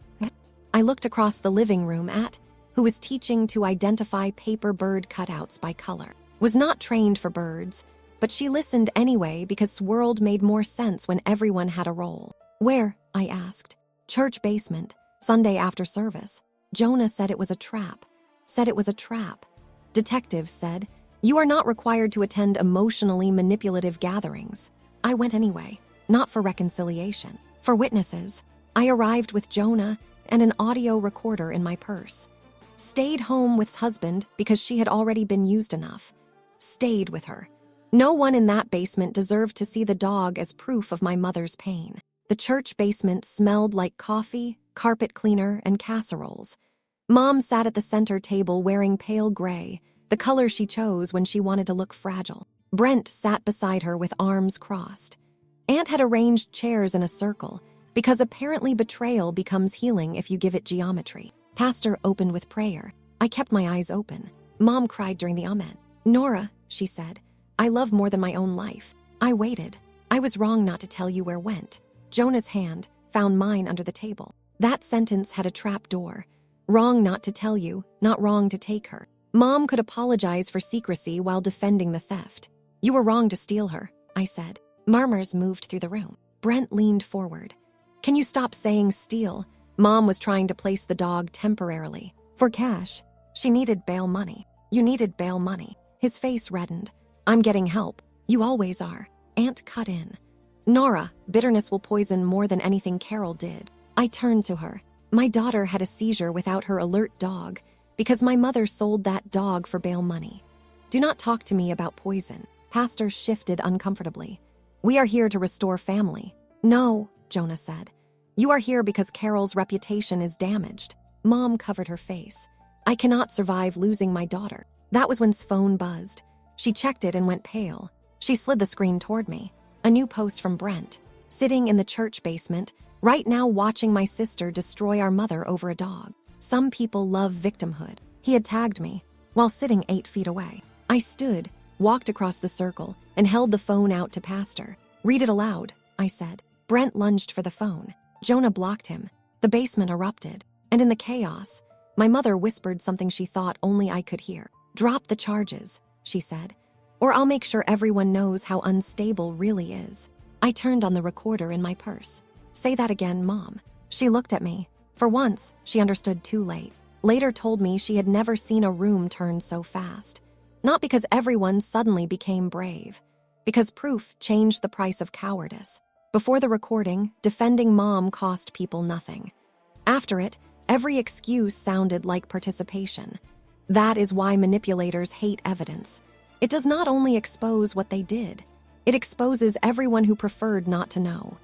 I looked across the living room at, who was teaching to identify paper bird cutouts by color. Was not trained for birds, but she listened anyway because swirled made more sense when everyone had a role. Where? I asked. Church basement, Sunday after service. Jonah said it was a trap. said it was a trap. Detectives said, "You are not required to attend emotionally manipulative gatherings." I went anyway, not for reconciliation, for witnesses. I arrived with Jonah and an audio recorder in my purse. Stayed home with husband because she had already been used enough. Stayed with her. No one in that basement deserved to see the dog as proof of my mother's pain. The church basement smelled like coffee, carpet cleaner, and casseroles. Mom sat at the center table wearing pale gray, the color she chose when she wanted to look fragile. Brent sat beside her with arms crossed. Aunt had arranged chairs in a circle, because apparently betrayal becomes healing if you give it geometry. Pastor opened with prayer. I kept my eyes open. Mom cried during the amen. "Nora," she said, "I love more than my own life." I waited. I was wrong not to tell you where went. Jonah's hand found mine under the table. That sentence had a trap door. Wrong not to tell you, not wrong to take her. Mom could apologize for secrecy while defending the theft. "You were wrong to steal her," I said. Murmurs moved through the room. Brent leaned forward. "Can you stop saying steal?" Mom was trying to place the dog temporarily. For cash. She needed bail money. "You needed bail money." His face reddened. "I'm getting help. You always are." Aunt cut in. "Nora, bitterness will poison more than anything Carol did." I turned to her. My daughter had a seizure without her alert dog because my mother sold that dog for bail money. Do not talk to me about poison. Pastor shifted uncomfortably. "We are here to restore family." "No," Jonah said. "You are here because Carol's reputation is damaged." Mom covered her face. "I cannot survive losing my daughter." That was when phone buzzed. She checked it and went pale. She slid the screen toward me. A new post from Brent. "Sitting in the church basement, right now watching my sister destroy our mother over a dog. Some people love victimhood." He had tagged me while sitting 8 feet away. I stood, walked across the circle, and held the phone out to Pastor. "Read it aloud," I said. Brent lunged for the phone. Jonah blocked him. The basement erupted, and in the chaos, my mother whispered something she thought only I could hear. "Drop the charges," she said, "or I'll make sure everyone knows how unstable really is." I turned on the recorder in my purse. "Say that again, Mom." She looked at me. For once, she understood too late. Later told me she had never seen a room turn so fast. Not because everyone suddenly became brave, because proof changed the price of cowardice. Before the recording, defending Mom cost people nothing. After it, every excuse sounded like participation. That is why manipulators hate evidence. It does not only expose what they did, it exposes everyone who preferred not to know.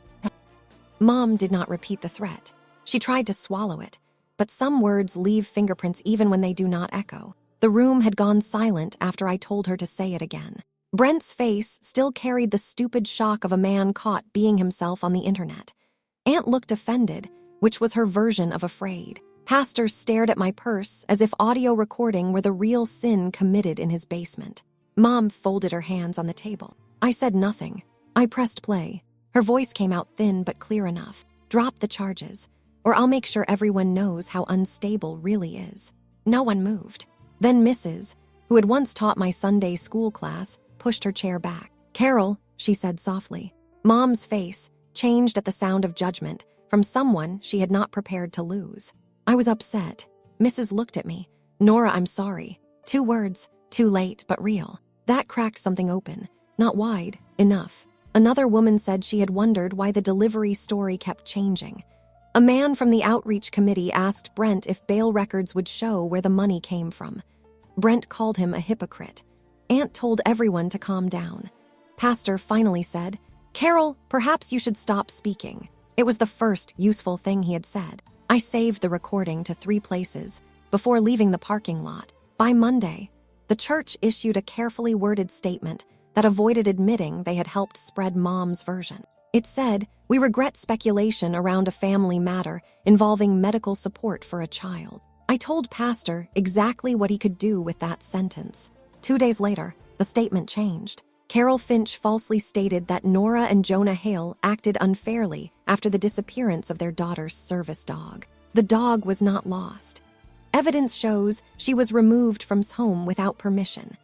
Mom did not repeat the threat. She tried to swallow it, but some words leave fingerprints even when they do not echo. The room had gone silent after I told her to say it again. Brent's face still carried the stupid shock of a man caught being himself on the internet. Aunt looked offended, which was her version of afraid. Pastor stared at my purse as if audio recording were the real sin committed in his basement. Mom folded her hands on the table. I said nothing. I pressed play. Her voice came out thin but clear enough. "Drop the charges, or I'll make sure everyone knows how unstable really is." No one moved. Then Mrs., who had once taught my Sunday school class, pushed her chair back. "Carol," she said softly. Mom's face changed at the sound of judgment from someone she had not prepared to lose. I was upset. Mrs. looked at me. "Nora, I'm sorry." 2 words, too late but real. That cracked something open. Not wide, enough. Another woman said she had wondered why the delivery story kept changing. A man from the outreach committee asked Brent if bail records would show where the money came from. Brent called him a hypocrite. Aunt told everyone to calm down. Pastor finally said, "Carol, perhaps you should stop speaking." It was the first useful thing he had said. I saved the recording to 3 places before leaving the parking lot. By Monday, the church issued a carefully worded statement that avoided admitting they had helped spread Mom's version. It said, "We regret speculation around a family matter involving medical support for a child." I told Pastor exactly what he could do with that sentence. 2 days later, the statement changed. Carol Finch falsely stated that Nora and Jonah Hale acted unfairly after the disappearance of their daughter's service dog. The dog was not lost. Evidence shows she was removed from home without permission.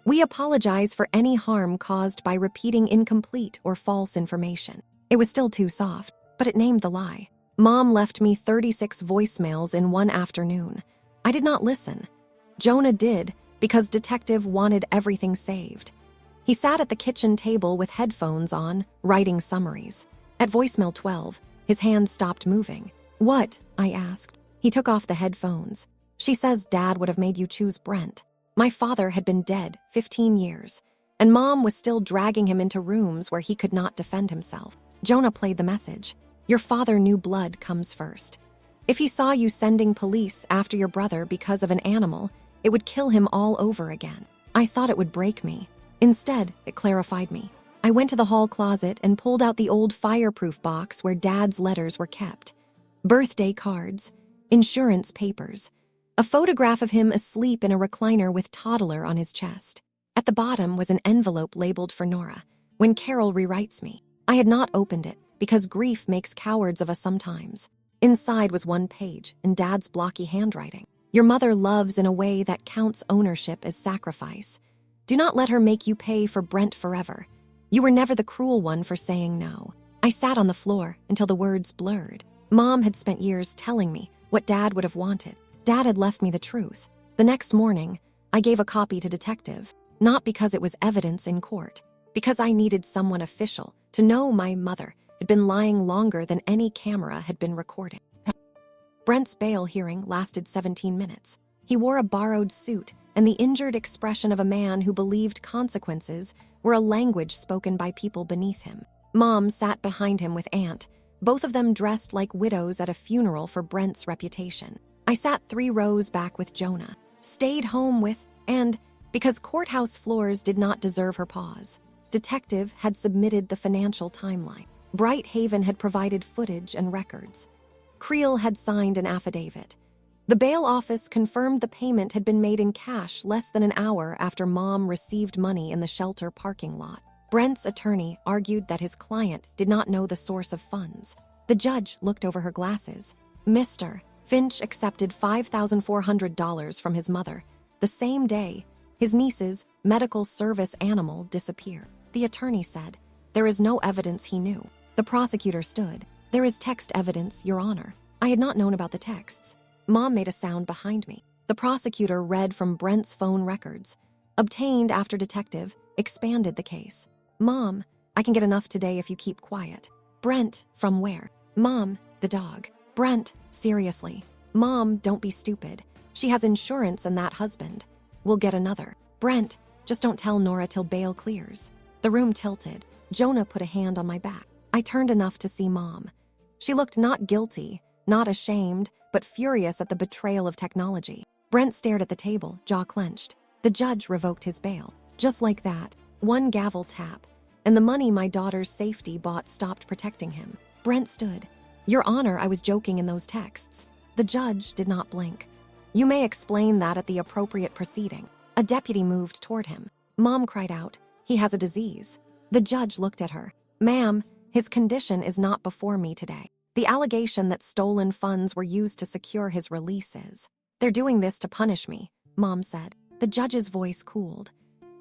We apologize for any harm caused by repeating incomplete or false information. It was still too soft, but it named the lie. Mom left me 36 voicemails in one afternoon. I did not listen. Jonah did, because Detective wanted everything saved. He sat at the kitchen table with headphones on, writing summaries. At voicemail 12, his hand stopped moving. "What?" I asked. He took off the headphones. "She says Dad would have made you choose Brent. My father had been dead 15 years, and Mom was still dragging him into rooms where he could not defend himself." Jonah played the message. "Your father knew blood comes first. If he saw you sending police after your brother because of an animal, it would kill him all over again." I thought it would break me. Instead, it clarified me. I went to the hall closet and pulled out the old fireproof box where Dad's letters were kept. Birthday cards, insurance papers, a photograph of him asleep in a recliner with toddler on his chest. At the bottom was an envelope labeled for Nora. "When Carol rewrites me." I had not opened it because grief makes cowards of us sometimes. Inside was one page in Dad's blocky handwriting. "Your mother loves in a way that counts ownership as sacrifice. Do not let her make you pay for Brent forever. You were never the cruel one for saying no." I sat on the floor until the words blurred. Mom had spent years telling me what Dad would have wanted. Dad had left me the truth. The next morning, I gave a copy to Detective, not because it was evidence in court, because I needed someone official to know my mother had been lying longer than any camera had been recording. Brent's bail hearing lasted 17 minutes. He wore a borrowed suit and the injured expression of a man who believed consequences were a language spoken by people beneath him. Mom sat behind him with Aunt, both of them dressed like widows at a funeral for Brent's reputation. I sat 3 rows back with Jonah, stayed home with, and, because courthouse floors did not deserve her pause, Detective had submitted the financial timeline. Bright Haven had provided footage and records. Creel had signed an affidavit. The bail office confirmed the payment had been made in cash less than an hour after Mom received money in the shelter parking lot. Brent's attorney argued that his client did not know the source of funds. The judge looked over her glasses. "Mr. Finch accepted $5,400 from his mother. The same day, his niece's medical service animal disappeared." The attorney said, "There is no evidence he knew." The prosecutor stood. "There is text evidence, Your Honor." I had not known about the texts. Mom made a sound behind me. The prosecutor read from Brent's phone records. "Obtained after Detective expanded the case." "Mom, I can get enough today if you keep quiet." "Brent, from where?" "Mom, the dog." "Brent, seriously." "Mom, don't be stupid. She has insurance and that husband. We'll get another." "Brent, just don't tell Nora till bail clears." The room tilted. Jonah put a hand on my back. I turned enough to see Mom. She looked not guilty, not ashamed, but furious at the betrayal of technology. Brent stared at the table, jaw clenched. The judge revoked his bail. Just like that, one gavel tap, and the money my daughter's safety bought stopped protecting him. Brent stood. "Your Honor, I was joking in those texts." The judge did not blink. "You may explain that at the appropriate proceeding." A deputy moved toward him. Mom cried out, "He has a disease." The judge looked at her. "Ma'am, his condition is not before me today. The allegation that stolen funds were used to secure his release is." "They're doing this to punish me," Mom said. The judge's voice cooled.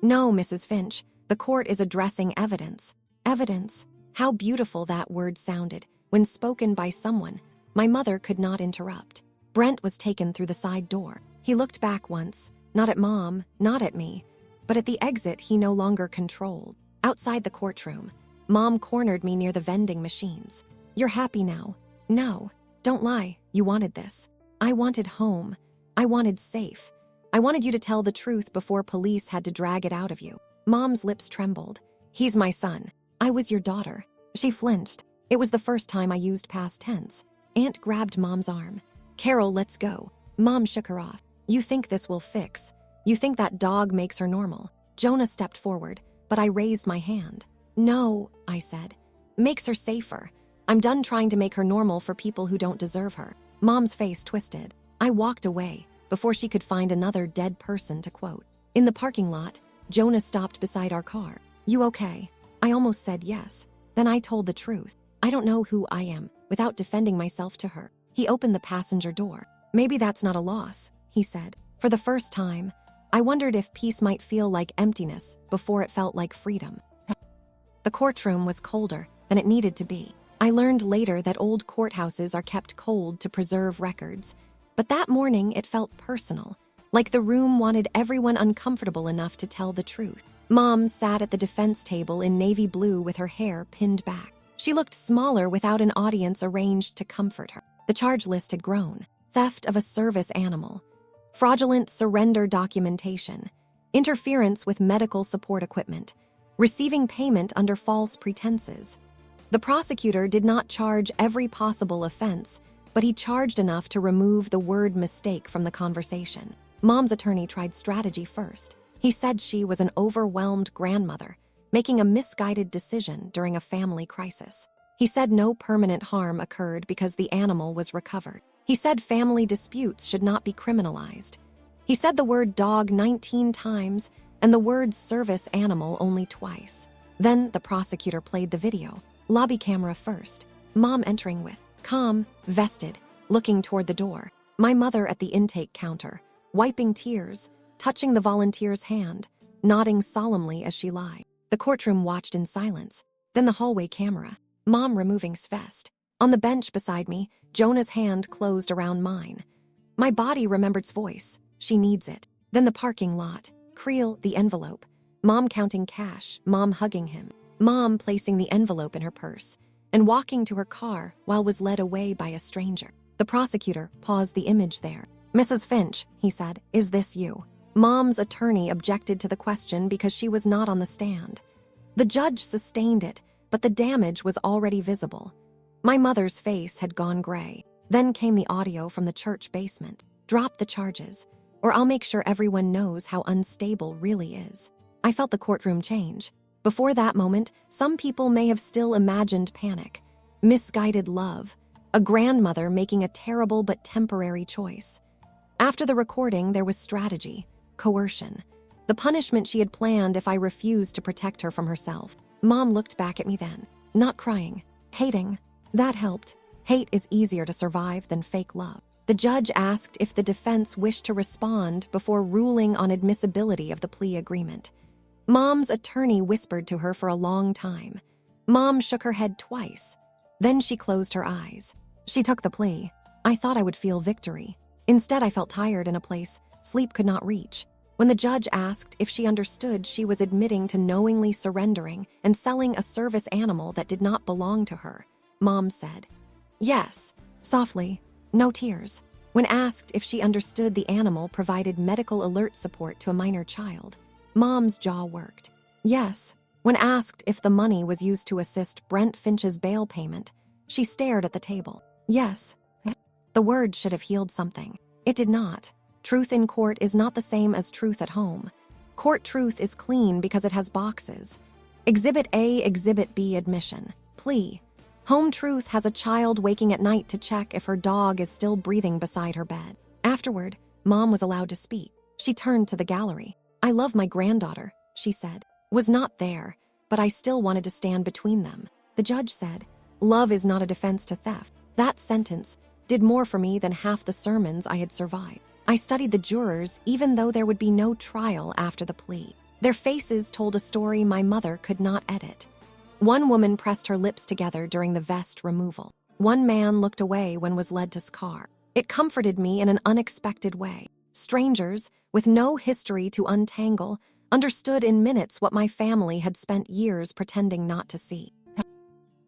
"No, Mrs. Finch, the court is addressing evidence." Evidence. How beautiful that word sounded when spoken by someone my mother could not interrupt. Brent was taken through the side door. He looked back once, not at Mom, not at me, but at the exit he no longer controlled. Outside the courtroom, Mom cornered me near the vending machines. "You're happy now." "No, don't lie, you wanted this." "I wanted home. I wanted safe. I wanted you to tell the truth before police had to drag it out of you." Mom's lips trembled. "He's my son. I was your daughter." She flinched. It was the first time I used past tense. Aunt grabbed Mom's arm. "Carol, let's go." Mom shook her off. "You think this will fix. You think that dog makes her normal." Jonah stepped forward, but I raised my hand. "No," I said. "Makes her safer. I'm done trying to make her normal for people who don't deserve her." Mom's face twisted. I walked away before she could find another dead person to quote. In the parking lot, Jonah stopped beside our car. "You okay?" I almost said yes. Then I told the truth. "I don't know who I am without defending myself to her." He opened the passenger door. "Maybe that's not a loss," he said. For the first time, I wondered if peace might feel like emptiness before it felt like freedom. The courtroom was colder than it needed to be. I learned later that old courthouses are kept cold to preserve records, but that morning it felt personal. like the room wanted everyone uncomfortable enough to tell the truth. Mom sat at the defense table in navy blue with her hair pinned back. She looked smaller without an audience arranged to comfort her. The charge list had grown: theft of a service animal, fraudulent surrender documentation, interference with medical support equipment, receiving payment under false pretenses. The prosecutor did not charge every possible offense, but he charged enough to remove the word mistake from the conversation. Mom's attorney tried strategy first. He said she was an overwhelmed grandmother, making a misguided decision during a family crisis. He said no permanent harm occurred because the animal was recovered. He said family disputes should not be criminalized. He said the word dog 19 times and the word service animal only twice. Then the prosecutor played the video. Lobby camera first. Mom entering with calm, vested, looking toward the door. My mother at the intake counter, wiping tears, touching the volunteer's hand, nodding solemnly as she lied. The courtroom watched in silence. Then the hallway camera. Mom removing vest. On the bench beside me, Jonah's hand closed around mine. My body remembered's voice. She needs it. Then the parking lot. Creel, the envelope. Mom counting cash. Mom hugging him. Mom placing the envelope in her purse and walking to her car while was led away by a stranger. The prosecutor paused the image there. "Mrs. Finch," he said, "is this you?" Mom's attorney objected to the question because she was not on the stand. The judge sustained it, but the damage was already visible. My mother's face had gone gray. Then came the audio from the church basement. "Drop the charges, or I'll make sure everyone knows how unstable really is." I felt the courtroom change. Before that moment, some people may have still imagined panic, misguided love, a grandmother making a terrible but temporary choice. After the recording, there was strategy, coercion, the punishment she had planned if I refused to protect her from herself. Mom looked back at me then, not crying, hating. That helped. Hate is easier to survive than fake love. The judge asked if the defense wished to respond before ruling on admissibility of the plea agreement. Mom's attorney whispered to her for a long time. Mom shook her head twice. Then she closed her eyes. She took the plea. I thought I would feel victory. Instead, I felt tired in a place sleep could not reach. When the judge asked if she understood she was admitting to knowingly surrendering and selling a service animal that did not belong to her, Mom said, "Yes," softly, no tears. When asked if she understood the animal provided medical alert support to a minor child, Mom's jaw worked. "Yes." When asked if the money was used to assist Brent Finch's bail payment, she stared at the table. "Yes." The word should have healed something. It did not. Truth in court is not the same as truth at home. Court truth is clean because it has boxes. Exhibit A, Exhibit B, admission. Plea. Home truth has a child waking at night to check if her dog is still breathing beside her bed. Afterward, Mom was allowed to speak. She turned to the gallery. "I love my granddaughter," she said. "Was not there, but I still wanted to stand between them." The judge said, "Love is not a defense to theft." That sentence did more for me than half the sermons I had survived. I studied the jurors even though there would be no trial after the plea. Their faces told a story my mother could not edit. One woman pressed her lips together during the vest removal. One man looked away when was led to car. It comforted me in an unexpected way. Strangers, with no history to untangle, understood in minutes what my family had spent years pretending not to see.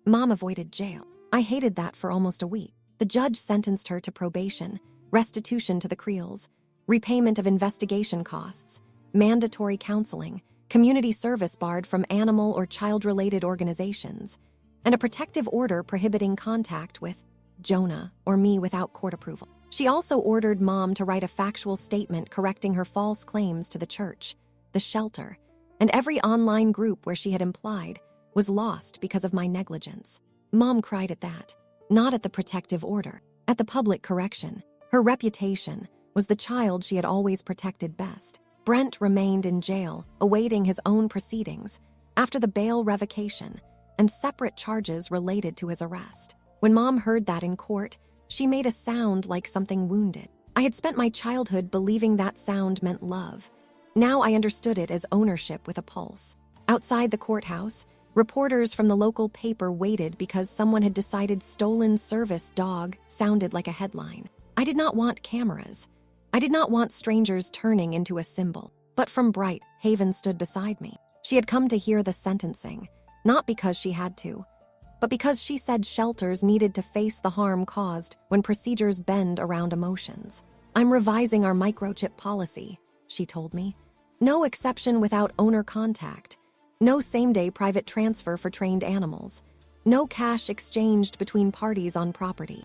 Mom avoided jail. I hated that for almost a week. The judge sentenced her to probation, restitution to the Creels, repayment of investigation costs, mandatory counseling, community service barred from animal or child-related organizations, and a protective order prohibiting contact with Jonah or me without court approval. She also ordered Mom to write a factual statement correcting her false claims to the church, the shelter, and every online group where she had implied was lost because of my negligence. Mom cried at that, not at the protective order, at the public correction. Her reputation was the child she had always protected best. Brent remained in jail, awaiting his own proceedings, after the bail revocation, and separate charges related to his arrest. When Mom heard that in court, she made a sound like something wounded. I had spent my childhood believing that sound meant love. Now I understood it as ownership with a pulse. Outside the courthouse, reporters from the local paper waited because someone had decided stolen service dog sounded like a headline. I did not want cameras. I did not want strangers turning into a symbol. But from Bright, Haven stood beside me. She had come to hear the sentencing, not because she had to, but because she said shelters needed to face the harm caused when procedures bend around emotions. I'm revising our microchip policy, she told me. No exception without owner contact. No same-day private transfer for trained animals. No cash exchanged between parties on property.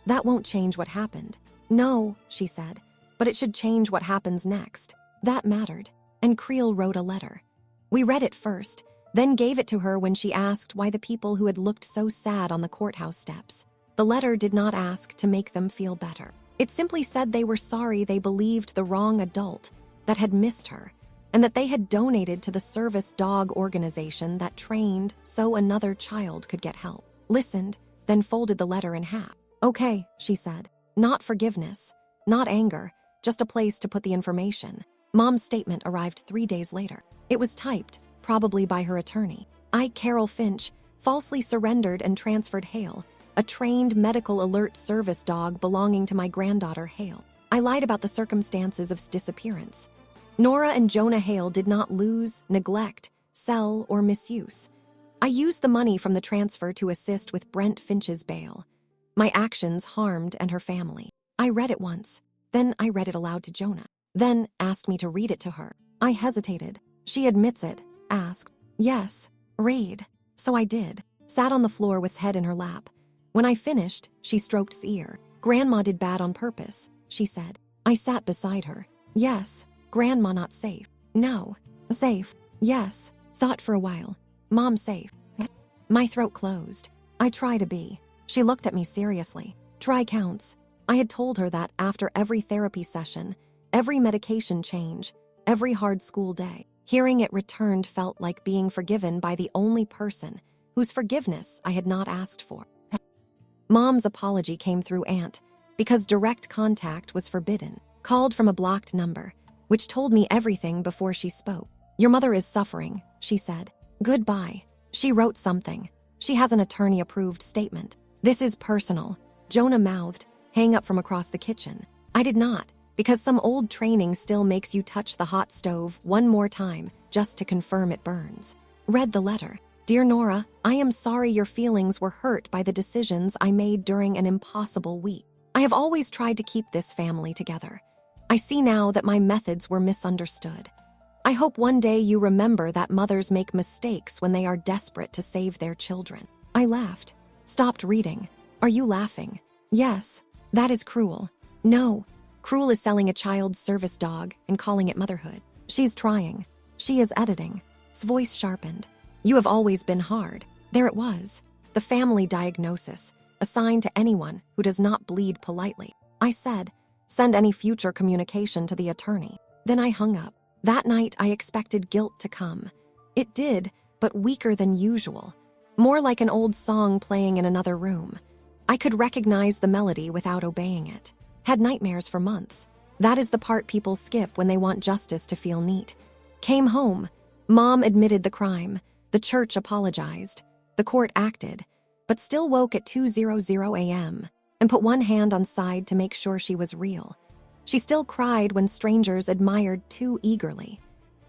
That won't change what happened. No, she said, but it should change what happens next. That mattered, and Creel wrote a letter. We read it first, then gave it to her when she asked why the people who had looked so sad on the courthouse steps. The letter did not ask to make them feel better. It simply said they were sorry they believed the wrong adult, that had missed her, and that they had donated to the service dog organization that trained so another child could get help. Listened, then folded the letter in half. Okay, she said. Not forgiveness, not anger, just a place to put the information. Mom's statement arrived 3 days later. It was typed, probably by her attorney. I, Carol Finch, falsely surrendered and transferred Hale, a trained medical alert service dog belonging to my granddaughter Hale. I lied about the circumstances of disappearance. Nora and Jonah Hale did not lose, neglect, sell, or misuse. I used the money from the transfer to assist with Brent Finch's bail. My actions harmed and her family. I read it once. Then I read it aloud to Jonah. Then asked me to read it to her. I hesitated. She admits it. Asked. Yes, read. So I did. Sat on the floor with head in her lap. When I finished, she stroked his ear. Grandma did bad on purpose, she said. I sat beside her. Yes. Grandma not safe. No. Safe. Yes. Thought for a while. Mom safe. My throat closed. I try to be. She looked at me seriously. Try counts. I had told her that after every therapy session, every medication change, every hard school day, hearing it returned felt like being forgiven by the only person whose forgiveness I had not asked for. Mom's apology came through Aunt because direct contact was forbidden. Called from a blocked number, which told me everything before she spoke. Your mother is suffering, she said. Goodbye. She wrote something. She has an attorney-approved statement. This is personal, Jonah mouthed, hang up from across the kitchen. I did not, because some old training still makes you touch the hot stove one more time just to confirm it burns. Read the letter. Dear Nora, I am sorry your feelings were hurt by the decisions I made during an impossible week. I have always tried to keep this family together. I see now that my methods were misunderstood. I hope one day you remember that mothers make mistakes when they are desperate to save their children. I laughed. Stopped reading. Are you laughing? Yes. That is cruel. No. Cruel is selling a child's service dog and calling it motherhood. She's trying. She is editing. His voice sharpened. You have always been hard. There it was. The family diagnosis, assigned to anyone who does not bleed politely. I said, send any future communication to the attorney. Then I hung up. That night I expected guilt to come. It did, but weaker than usual. More like an old song playing in another room. I could recognize the melody without obeying it. Had nightmares for months. That is the part people skip when they want justice to feel neat. Came home. Mom admitted the crime. The church apologized. The court acted, but still woke at 2:00 a.m. and put one hand on side to make sure she was real. She still cried when strangers admired too eagerly.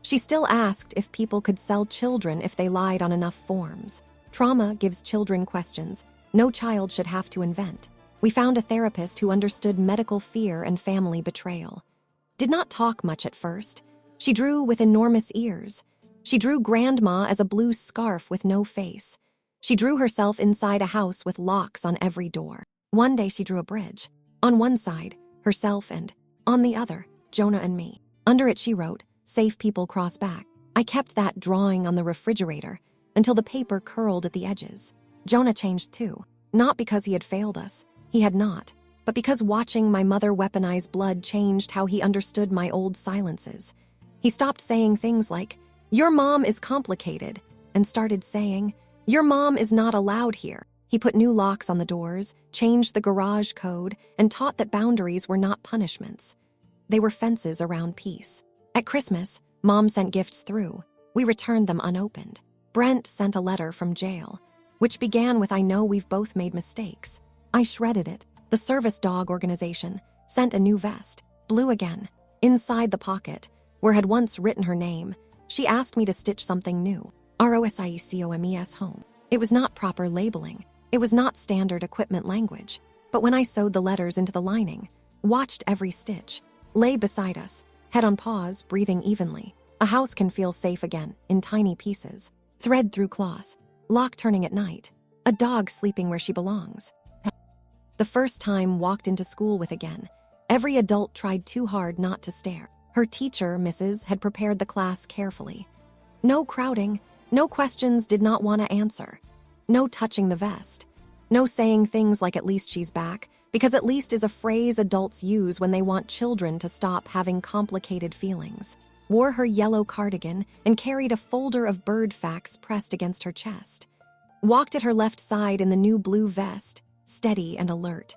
She still asked if people could sell children if they lied on enough forms. Trauma gives children questions no child should have to invent. We found a therapist who understood medical fear and family betrayal. Did not talk much at first. She drew with enormous ears. She drew Grandma as a blue scarf with no face. She drew herself inside a house with locks on every door. One day she drew a bridge. On one side, herself, and on the other, Jonah and me. Under it she wrote, "Safe people cross back." I kept that drawing on the refrigerator until the paper curled at the edges. Jonah changed too. Not because he had failed us. He had not. But because watching my mother weaponize blood changed how he understood my old silences. He stopped saying things like, "Your mom is complicated," and started saying, "Your mom is not allowed here." He put new locks on the doors, changed the garage code, and taught that boundaries were not punishments. They were fences around peace. At Christmas, Mom sent gifts through. We returned them unopened. Brent sent a letter from jail, which began with, "I know we've both made mistakes." I shredded it. The service dog organization sent a new vest. Blue again. Inside the pocket, where had once written her name, she asked me to stitch something new. ROSIECOMES home. It was not proper labeling. It was not standard equipment language. But when I sewed the letters into the lining, watched every stitch, lay beside us, head on paws, breathing evenly, a house can feel safe again, in tiny pieces. Thread through cloths, lock turning at night, a dog sleeping where she belongs. The first time walked into school with again. Every adult tried too hard not to stare. Her teacher, Mrs., had prepared the class carefully. No crowding, no questions did not want to answer. No touching the vest. No saying things like "at least she's back," because "at least" is a phrase adults use when they want children to stop having complicated feelings. Wore her yellow cardigan and carried a folder of bird facts pressed against her chest. Walked at her left side in the new blue vest, steady and alert.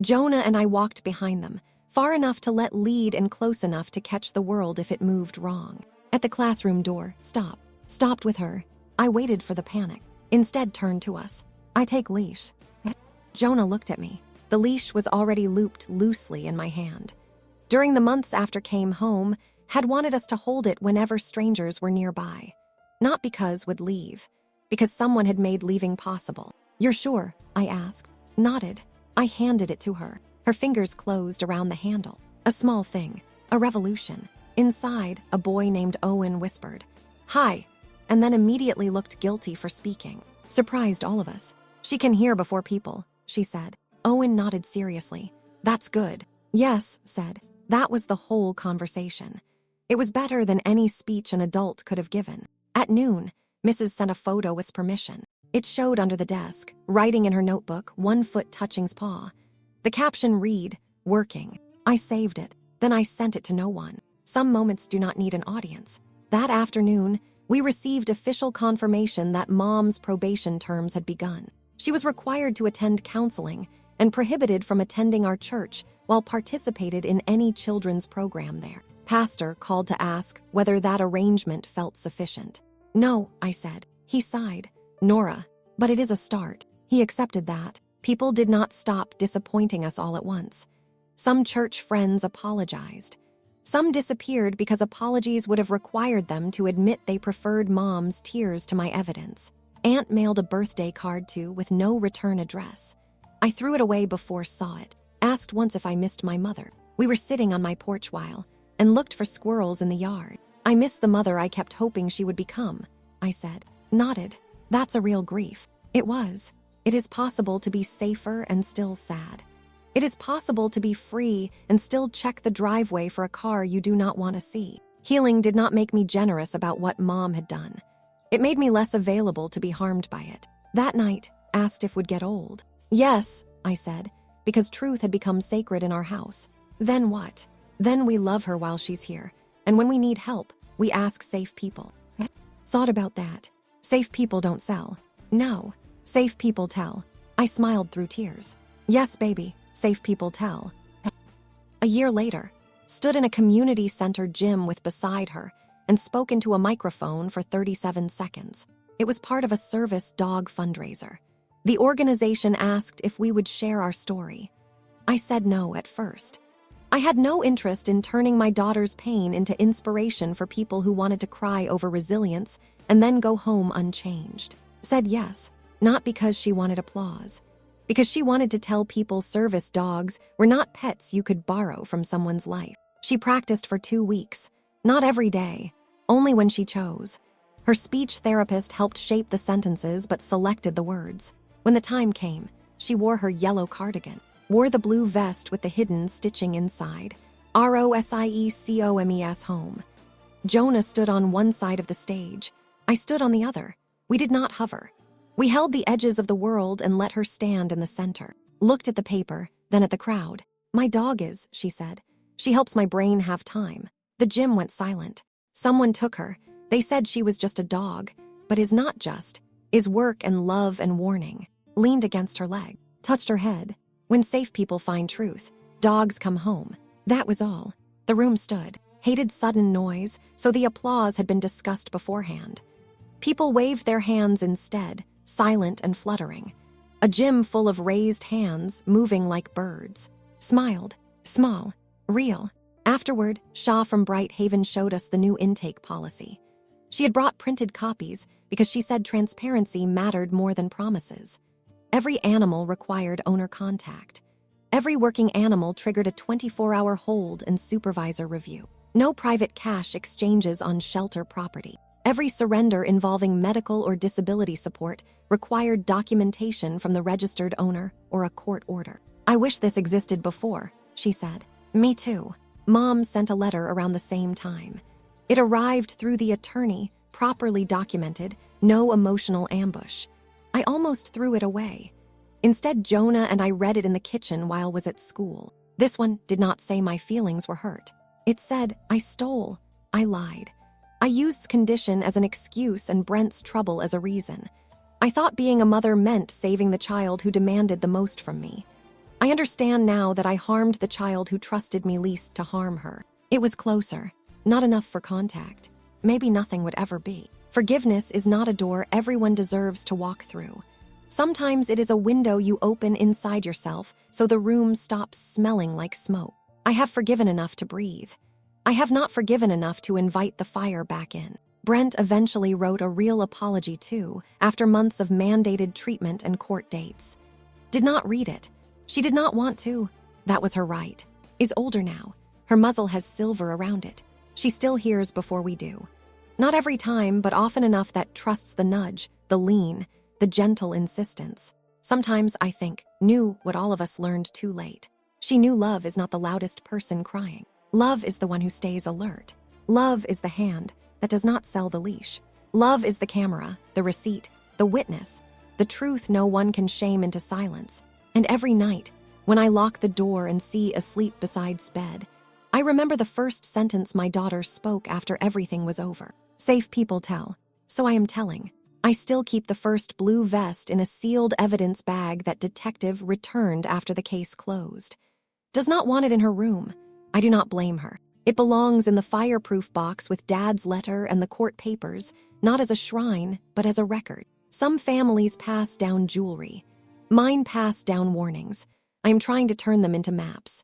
Jonah and I walked behind them, far enough to let lead and close enough to catch the world if it moved wrong. At the classroom door, stopped with her. I waited for the panic. Instead turned to us. I take leash. Jonah looked at me. The leash was already looped loosely in my hand. During the months after came home, had wanted us to hold it whenever strangers were nearby. Not because would leave, because someone had made leaving possible. "You're sure?" I asked. Nodded. I handed it to her. Her fingers closed around the handle. A small thing. A revolution. Inside, a boy named Owen whispered, "Hi," and then immediately looked guilty for speaking. Surprised all of us. "She can hear before people," she said. Owen nodded seriously. "That's good." "Yes," said. That was the whole conversation. It was better than any speech an adult could have given. At noon, Mrs. sent a photo with permission. It showed under the desk, writing in her notebook, one foot touching's paw. The caption read, "Working." I saved it. Then I sent it to no one. Some moments do not need an audience. That afternoon, we received official confirmation that Mom's probation terms had begun. She was required to attend counseling and prohibited from attending our church while participated in any children's program there. Pastor called to ask whether that arrangement felt sufficient. "No," I said. He sighed. "Nora, but it is a start." He accepted that. People did not stop disappointing us all at once. Some church friends apologized. Some disappeared because apologies would have required them to admit they preferred Mom's tears to my evidence. Aunt mailed a birthday card to with no return address. I threw it away before saw it. Asked once if I missed my mother. We were sitting on my porch while, and looked for squirrels in the yard. "I miss the mother I kept hoping she would become," I said. Nodded. "That's a real grief." It was. It is possible to be safer and still sad. It is possible to be free and still check the driveway for a car you do not want to see. Healing did not make me generous about what Mom had done. It made me less available to be harmed by it. That night, asked if would get old. "Yes," I said, because truth had become sacred in our house. Then what? Then we love her while she's here, and when we need help, we ask safe people. Thought about that. Safe people don't sell. No, safe people tell. I smiled through tears. Yes, baby, safe people tell. A year later, stood in a community center gym with beside her and spoke into a microphone for 37 seconds. It was part of a service dog fundraiser. The organization asked if we would share our story. I said no at first. I had no interest in turning my daughter's pain into inspiration for people who wanted to cry over resilience and then go home unchanged. Said yes, not because she wanted applause, because she wanted to tell people service dogs were not pets you could borrow from someone's life. She practiced for 2 weeks, not every day, only when she chose. Her speech therapist helped shape the sentences but selected the words. When the time came, she wore her yellow cardigan, wore the blue vest with the hidden stitching inside, ROSIECOMES home. Jonah stood on one side of the stage. I stood on the other. We did not hover. We held the edges of the world and let her stand in the center. Looked at the paper, then at the crowd. "My dog is," she said. "She helps my brain have time." The gym went silent. Someone took her. They said she was just a dog, but is not just, is work and love and warning. Leaned against her leg, touched her head. When safe people find truth, dogs come home. That was all. The room stood, hated sudden noise, so the applause had been discussed beforehand. People waved their hands instead, silent and fluttering. A gym full of raised hands, moving like birds. Smiled, small, real. Afterward, Shaw from Bright Haven showed us the new intake policy. She had brought printed copies because she said transparency mattered more than promises. Every animal required owner contact. Every working animal triggered a 24-hour hold and supervisor review. No private cash exchanges on shelter property. Every surrender involving medical or disability support required documentation from the registered owner or a court order. "I wish this existed before," she said. "Me too." Mom sent a letter around the same time. It arrived through the attorney, properly documented, no emotional ambush. I almost threw it away. Instead, Jonah and I read it in the kitchen while was at school. This one did not say my feelings were hurt. It said, "I stole. I lied. I used condition as an excuse and Brent's trouble as a reason. I thought being a mother meant saving the child who demanded the most from me. I understand now that I harmed the child who trusted me least to harm her. It was closer, not enough for contact. Maybe nothing would ever be. Forgiveness is not a door everyone deserves to walk through. Sometimes it is a window you open inside yourself so the room stops smelling like smoke. I have forgiven enough to breathe. I have not forgiven enough to invite the fire back in." Brent eventually wrote a real apology too, after months of mandated treatment and court dates. Did not read it. She did not want to. That was her right. Is older now. Her muzzle has silver around it. She still hears before we do. Not every time, but often enough that trusts the nudge, the lean, the gentle insistence. Sometimes, I think, knew what all of us learned too late. She knew love is not the loudest person crying. Love is the one who stays alert. Love is the hand that does not sell the leash. Love is the camera, the receipt, the witness, the truth no one can shame into silence. And every night, when I lock the door and see asleep beside's bed, I remember the first sentence my daughter spoke after everything was over. "Safe people tell, so I am telling." I still keep the first blue vest in a sealed evidence bag that detective returned after the case closed. Does not want it in her room. I do not blame her. It belongs in the fireproof box with Dad's letter and the court papers, not as a shrine, but as a record. Some families pass down jewelry. Mine pass down warnings. I am trying to turn them into maps.